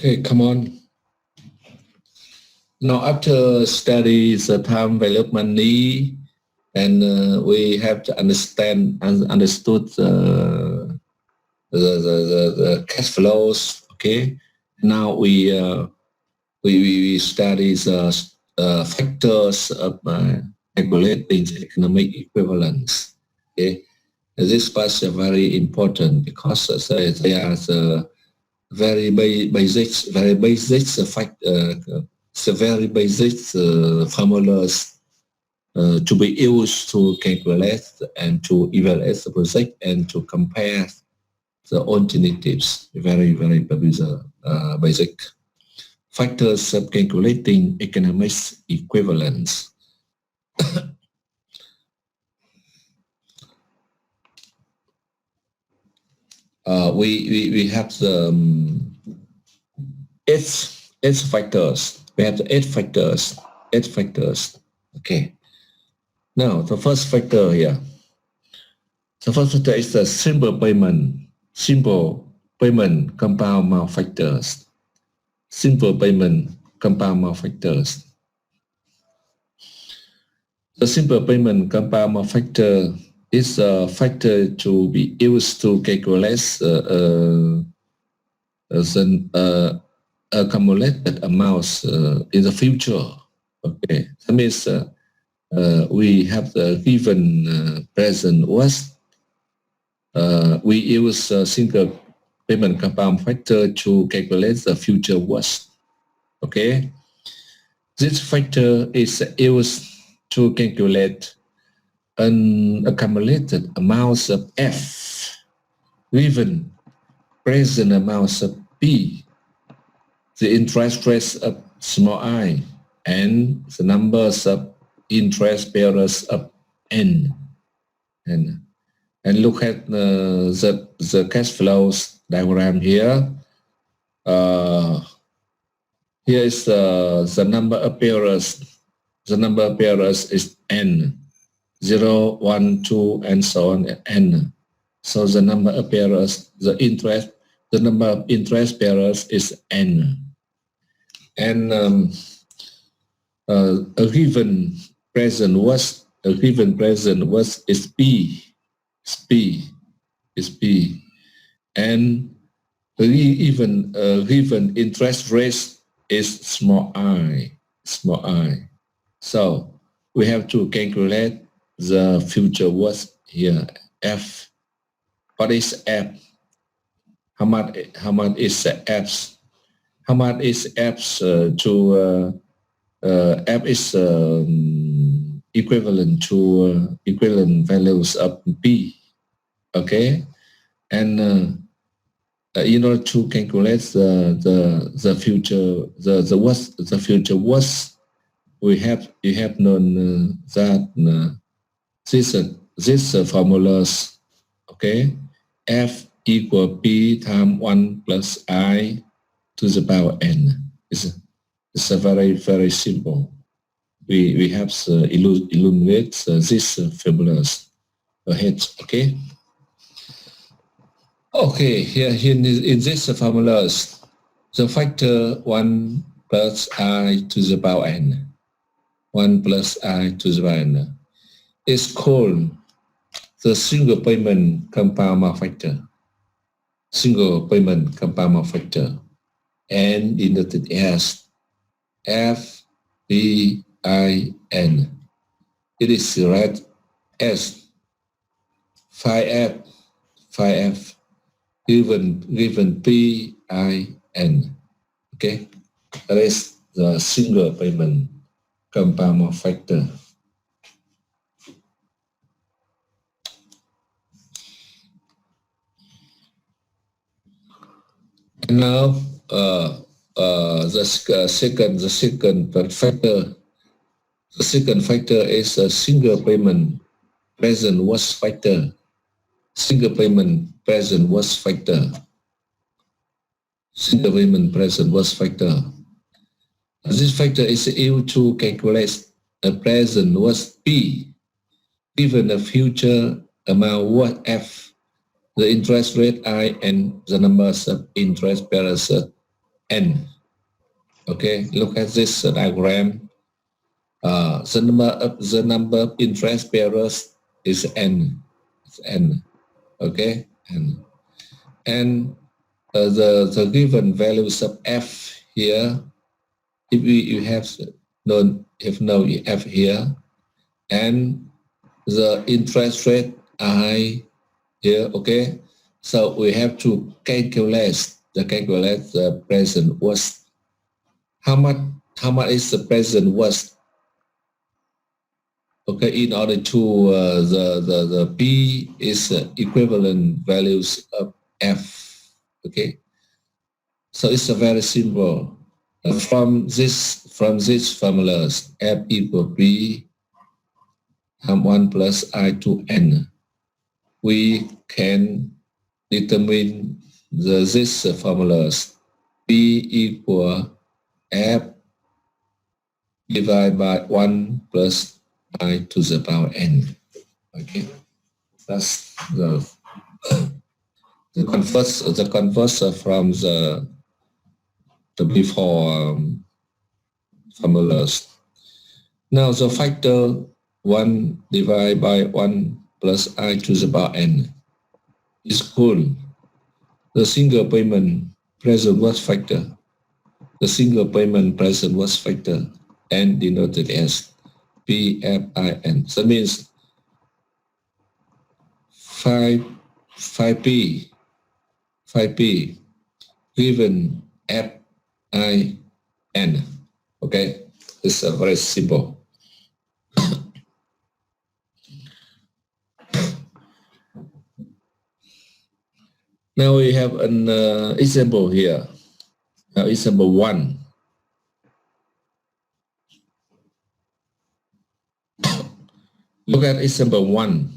Okay, come on. Now, after study the time value of money, and we have to understood the cash flows. Okay. Now we study the factors of calculating economic equivalence. Okay. This part is very important because they are the very basic formulas to be used to calculate and to evaluate the project and to compare the alternatives. Very basic factors of calculating economic equivalence. We have the eight factors. We have the eight factors. Okay. Now the first factor here. The first factor is the simple payment. Simple payment compound factors. Simple payment compound factors. The simple payment compound factor is a factor to be used to calculate the accumulated amounts in the future. Okay, that means we have the given present was. We use a single payment compound factor to calculate the future was. Okay, this factor is used to calculate an accumulated amounts of F given present amounts of P, the interest rates of small I, and the numbers of interest bearers of N. And look at the cash flows diagram here. Here is the number of bearers. The number of bearers is N. 0, 1, 2, and so on, N. So the number of bearers, the number of interest bearers is N. And a given present was is P. Is P. And even given interest rate is small I. So we have to calculate the future was here, F. What is F? How much is F? How much is F F is equivalent to equivalent values of P. Okay, and in order to calculate the future the future was, you have known that these formulas. Okay, F equal P times 1 plus I to the power N. It's a very simple. We have to illuminate these formulas ahead. Okay. Okay, here in these formulas, the factor 1 plus I to the power N, 1 plus I to the power N, is called the single payment compound factor. Single payment compound factor, and denoted as FPIN. It is read as 5F given PIN. Okay, that is the single payment compound factor. And now the second factor. The second factor is a single payment present was factor. Single payment present was factor. Single payment present was factor. This factor is used to calculate a present was P given a future amount was F, the interest rate I, and the numbers of interest bearers n. Okay, look at this diagram. The number of interest bearers is n. It's n. Okay, and the given values of f here, if you have no f here, and the interest rate I here, okay, so we have to calculate the present worst. How much is the present worst? Okay, in order to the P is equivalent values of F. Okay, so it's a very simple. From these formulas, F equal P 1 plus I to N, we can determine these formulas. P equal F divided by 1 plus I to the power N. Okay, that's the converse from the before formulas. Now the factor 1 divided by 1 plus I to the power N is equal the single payment present worst factor. The single payment present worst factor N denoted as PFIN. So that means 5P given FIN. Okay, it's very simple. Now we have an example here. Now example 1. Look at example 1.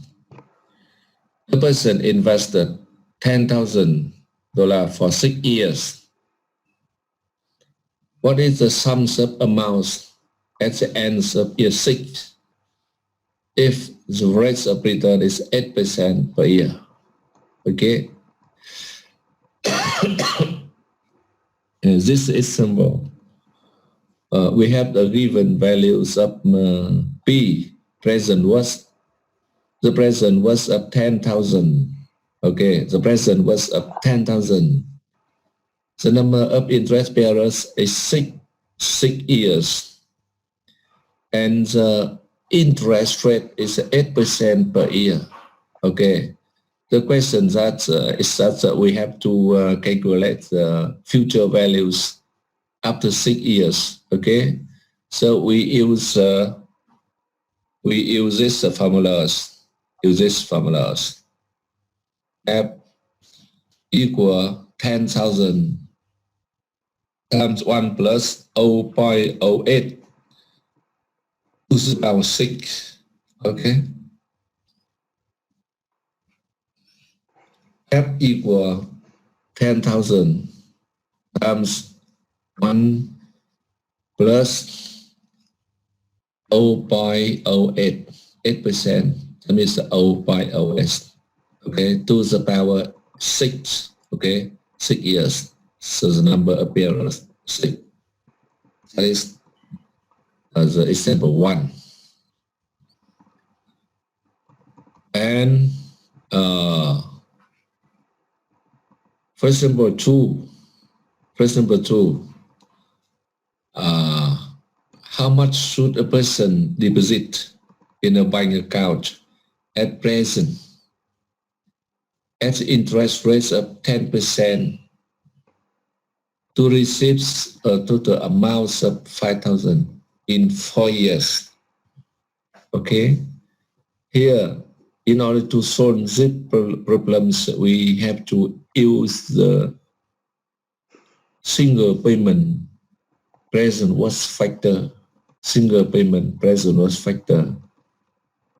The person invested $10,000 for 6 years. What is the sum of amounts at the end of year 6 if the rate of return is 8% per year? Okay. This is simple. We have the given values of P, present was. The present was of 10,000. Okay, the present was of 10,000. The number of interest bearers is 6 years. And the interest rate is 8% per year. Okay. The question that is that we have to calculate the future values after 6 years. Okay. So we use this formulas. Use these formulas. F equal 10,000 times 1 plus 0.08 to the power 6. Okay. F equal 10,000 times 1 plus 0.08, 8%. That means 0.08. Okay, to the power 6. Okay, 6 years. So the number appears 6. That is the example 1. And for example 2. How much should a person deposit in a bank account at present at the interest rates of 10% to receive a total amount of 5,000 in 4 years? Okay, here in order to solve these problems, we have to use the single payment present worst factor. Single payment present worst factor.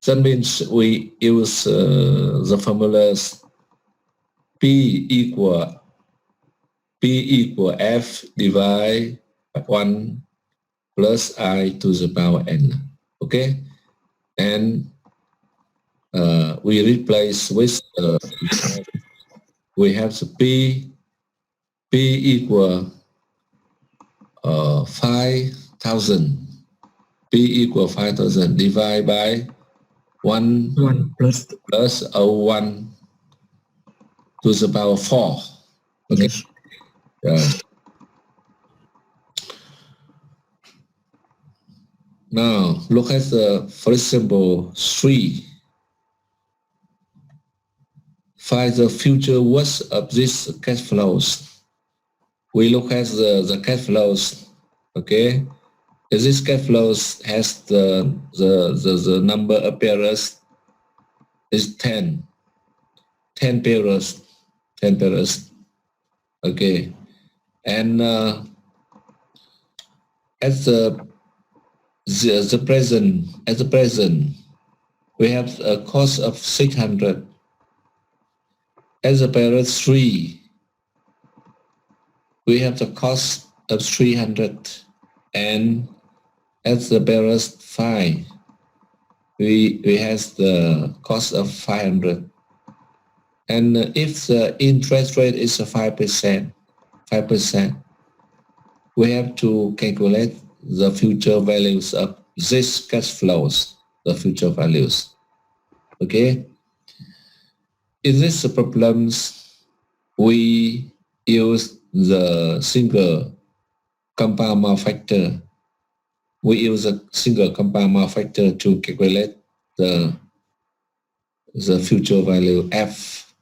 That means we use the formulas P equal F divided by 1 plus I to the power N. Okay, and we replace with we have the P equal 5,000. P equal 5,000 divided by 1 1 plus plus 1 to the power 4. Okay. yes. Yeah. Now look at the, for example, 3. Find the future worth of these cash flows. We look at the cash flows. Okay. If this cash flows has the number of pairs is 10 pairs. Okay. And at the present, we have a cost of 600. As a parent 3, we have the cost of 300, and as the parent 5, we have the cost of 500. And if the interest rate is 5%, we have to calculate the future values of these cash flows, the future values. Okay. In these problems, we use the single compound factor. We use a single compound factor to calculate the future value f.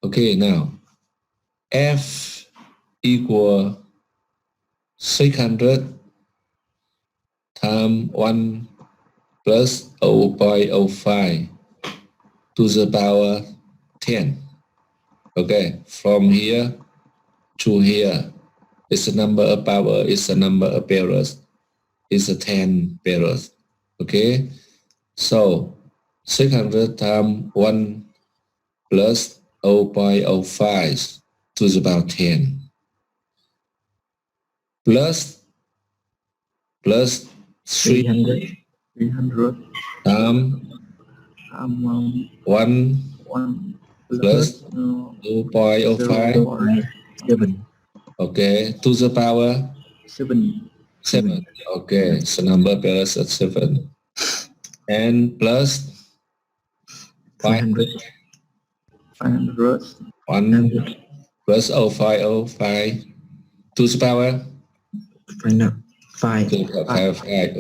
Okay, now f equal 600 times 1 plus 0.05 to the power 10. Okay, from here to here, it's a number of power, it's a number of pairs, it's a 10 pairs. Okay, so 600 times 1 plus 0.05 to the power 10 plus 300 times 1 plus 0.05 7 okay to the power 7 okay, so number of pairs at 7 and plus 500 1 plus 0.05 to the power 5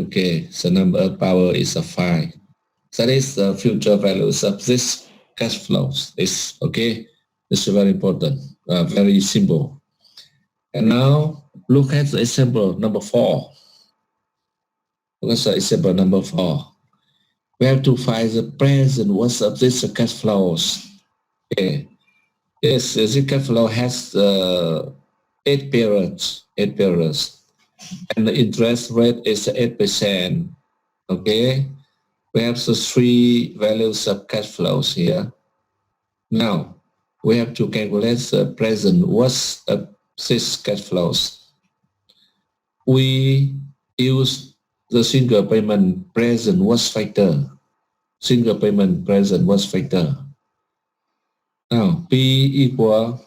okay, so number of power is a 5. That is the future values of this cash flows. It's okay. This is very important, very simple. And now look at the example number 4. Look at the example number 4. We have to find the present worth of this cash flows. Okay. Yes, this cash flow has 8 periods, and the interest rate is 8%. Okay. We have the 3 values of cash flows here. Now, we have to calculate the present worth of these cash flows. We use the single payment present worth factor. Now, P equal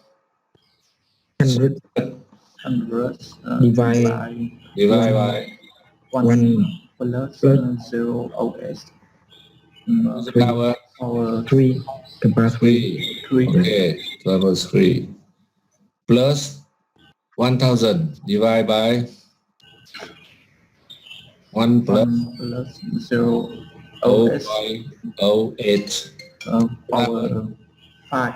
100 divide by 1 plus 0 OS the power 3 power 3 okay, power 3 plus 1000 divided by 1 plus 0 0.08 power 5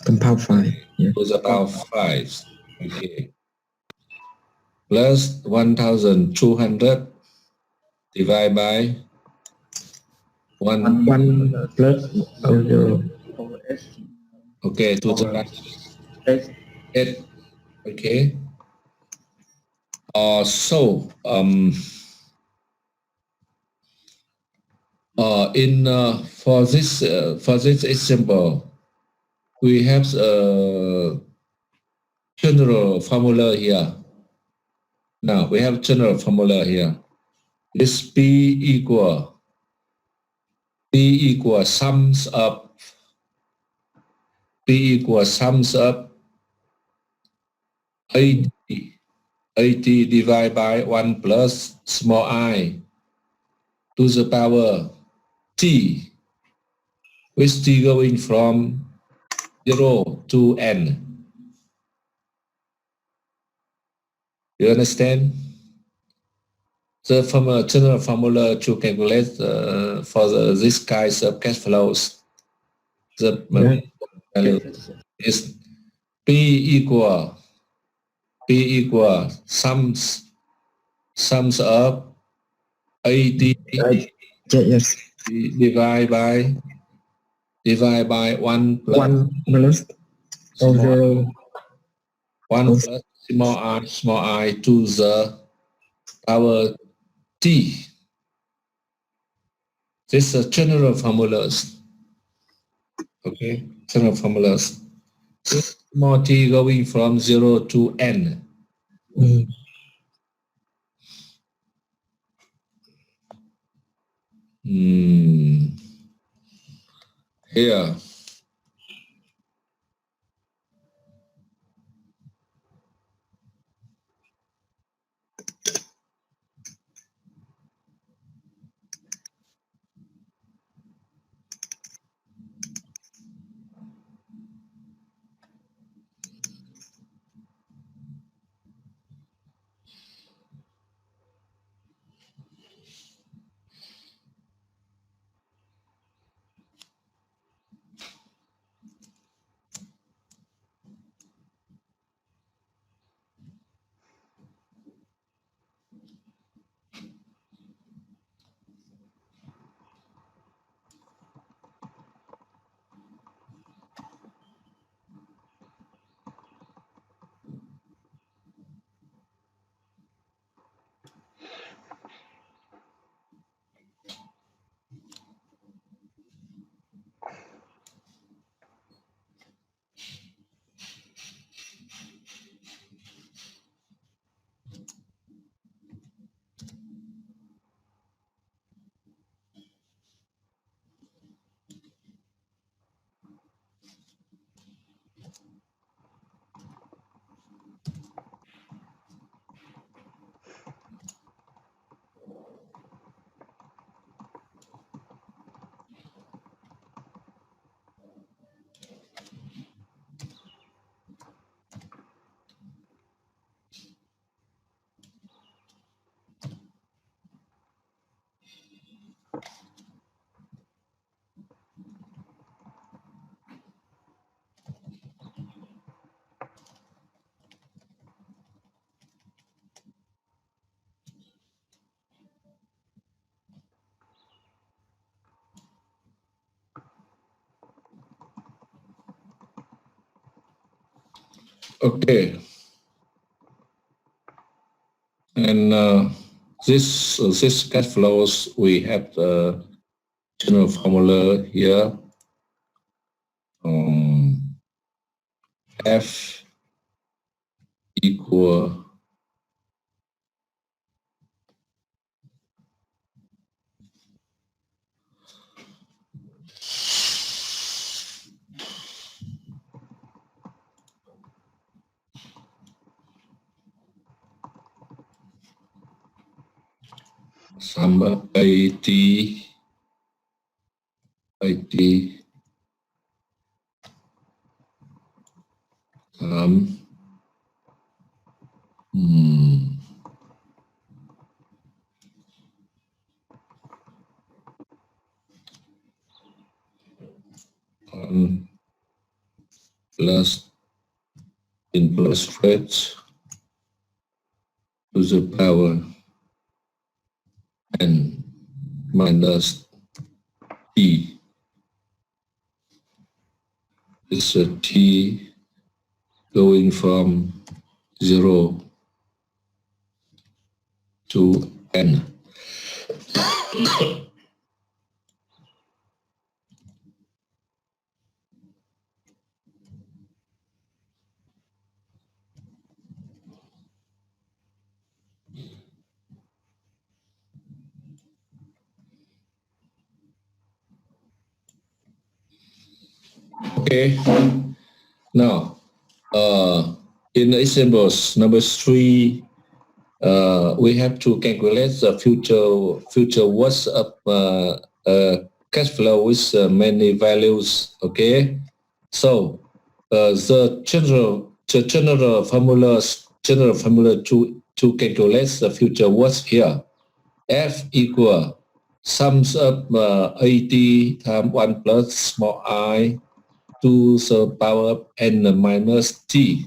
compound 5 yeah. to the power 5. Okay. Plus 1200 divided by 1 plus 0 okay to the power 8. Okay. So in for this example, we have a general formula here. Now we have general formula here. This P equal sums up AD at divided by 1 plus small I to the power t, with t going from 0 to n. You understand? The general formula to calculate this kinds of cash flows, the value is P equal sums of AT Yes. divided by 1 plus 1 plus small 0. 1 plus small I to the power t. This is general formulas. Okay, general formulas. Small t going from 0 to n. Here. Okay. And this cash flows, we have the general formula here. F equal sum of AT plus interest rate to the power n minus t. It's a t going from 0 to n. Okay. Now, in the examples number 3 we have to calculate the future worth of cash flow with many values. Okay, so the general formula to calculate the future worth here. F equal sums up 80 times 1 plus small I to the power of n minus t.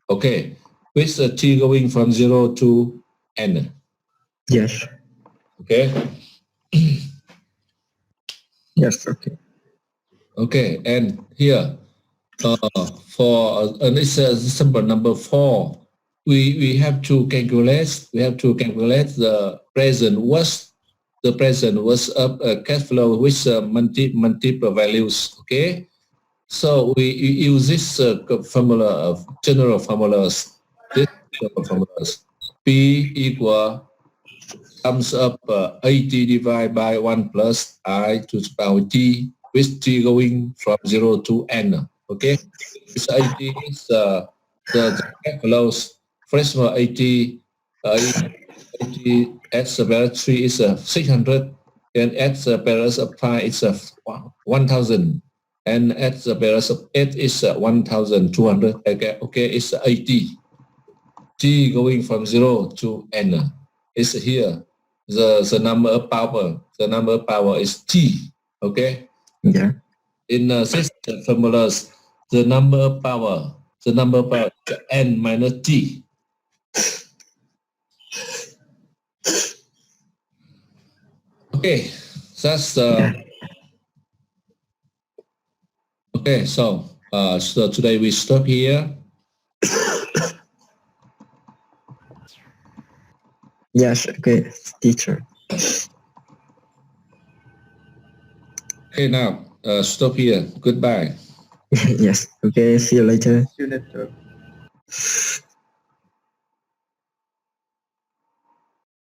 Okay, with the t going from 0 to n. Yes. Okay. Yes. Okay. Okay, and here for this simple number 4, we have to calculate the present worth of cash flow with multiple values. Okay, so we use this formula of general formulas. P equal sums up 80 divided by 1 plus I to the power t, with t going from 0 to n. Okay, this 80 is the cash flows. First of all, 80 at the balance 3 is 600, and at the balance of 5 is 1,000, and at the balance of 8 is 1,200. Okay, it's 80. T going from 0 to n is here. The number of power is T. Okay. Yeah. In system formulas, the number of power is n minus T. Okay, that's okay. So today we stop here. Yes. Okay, teacher. Okay, now stop here. Goodbye. Yes. Okay. See you later. See you later.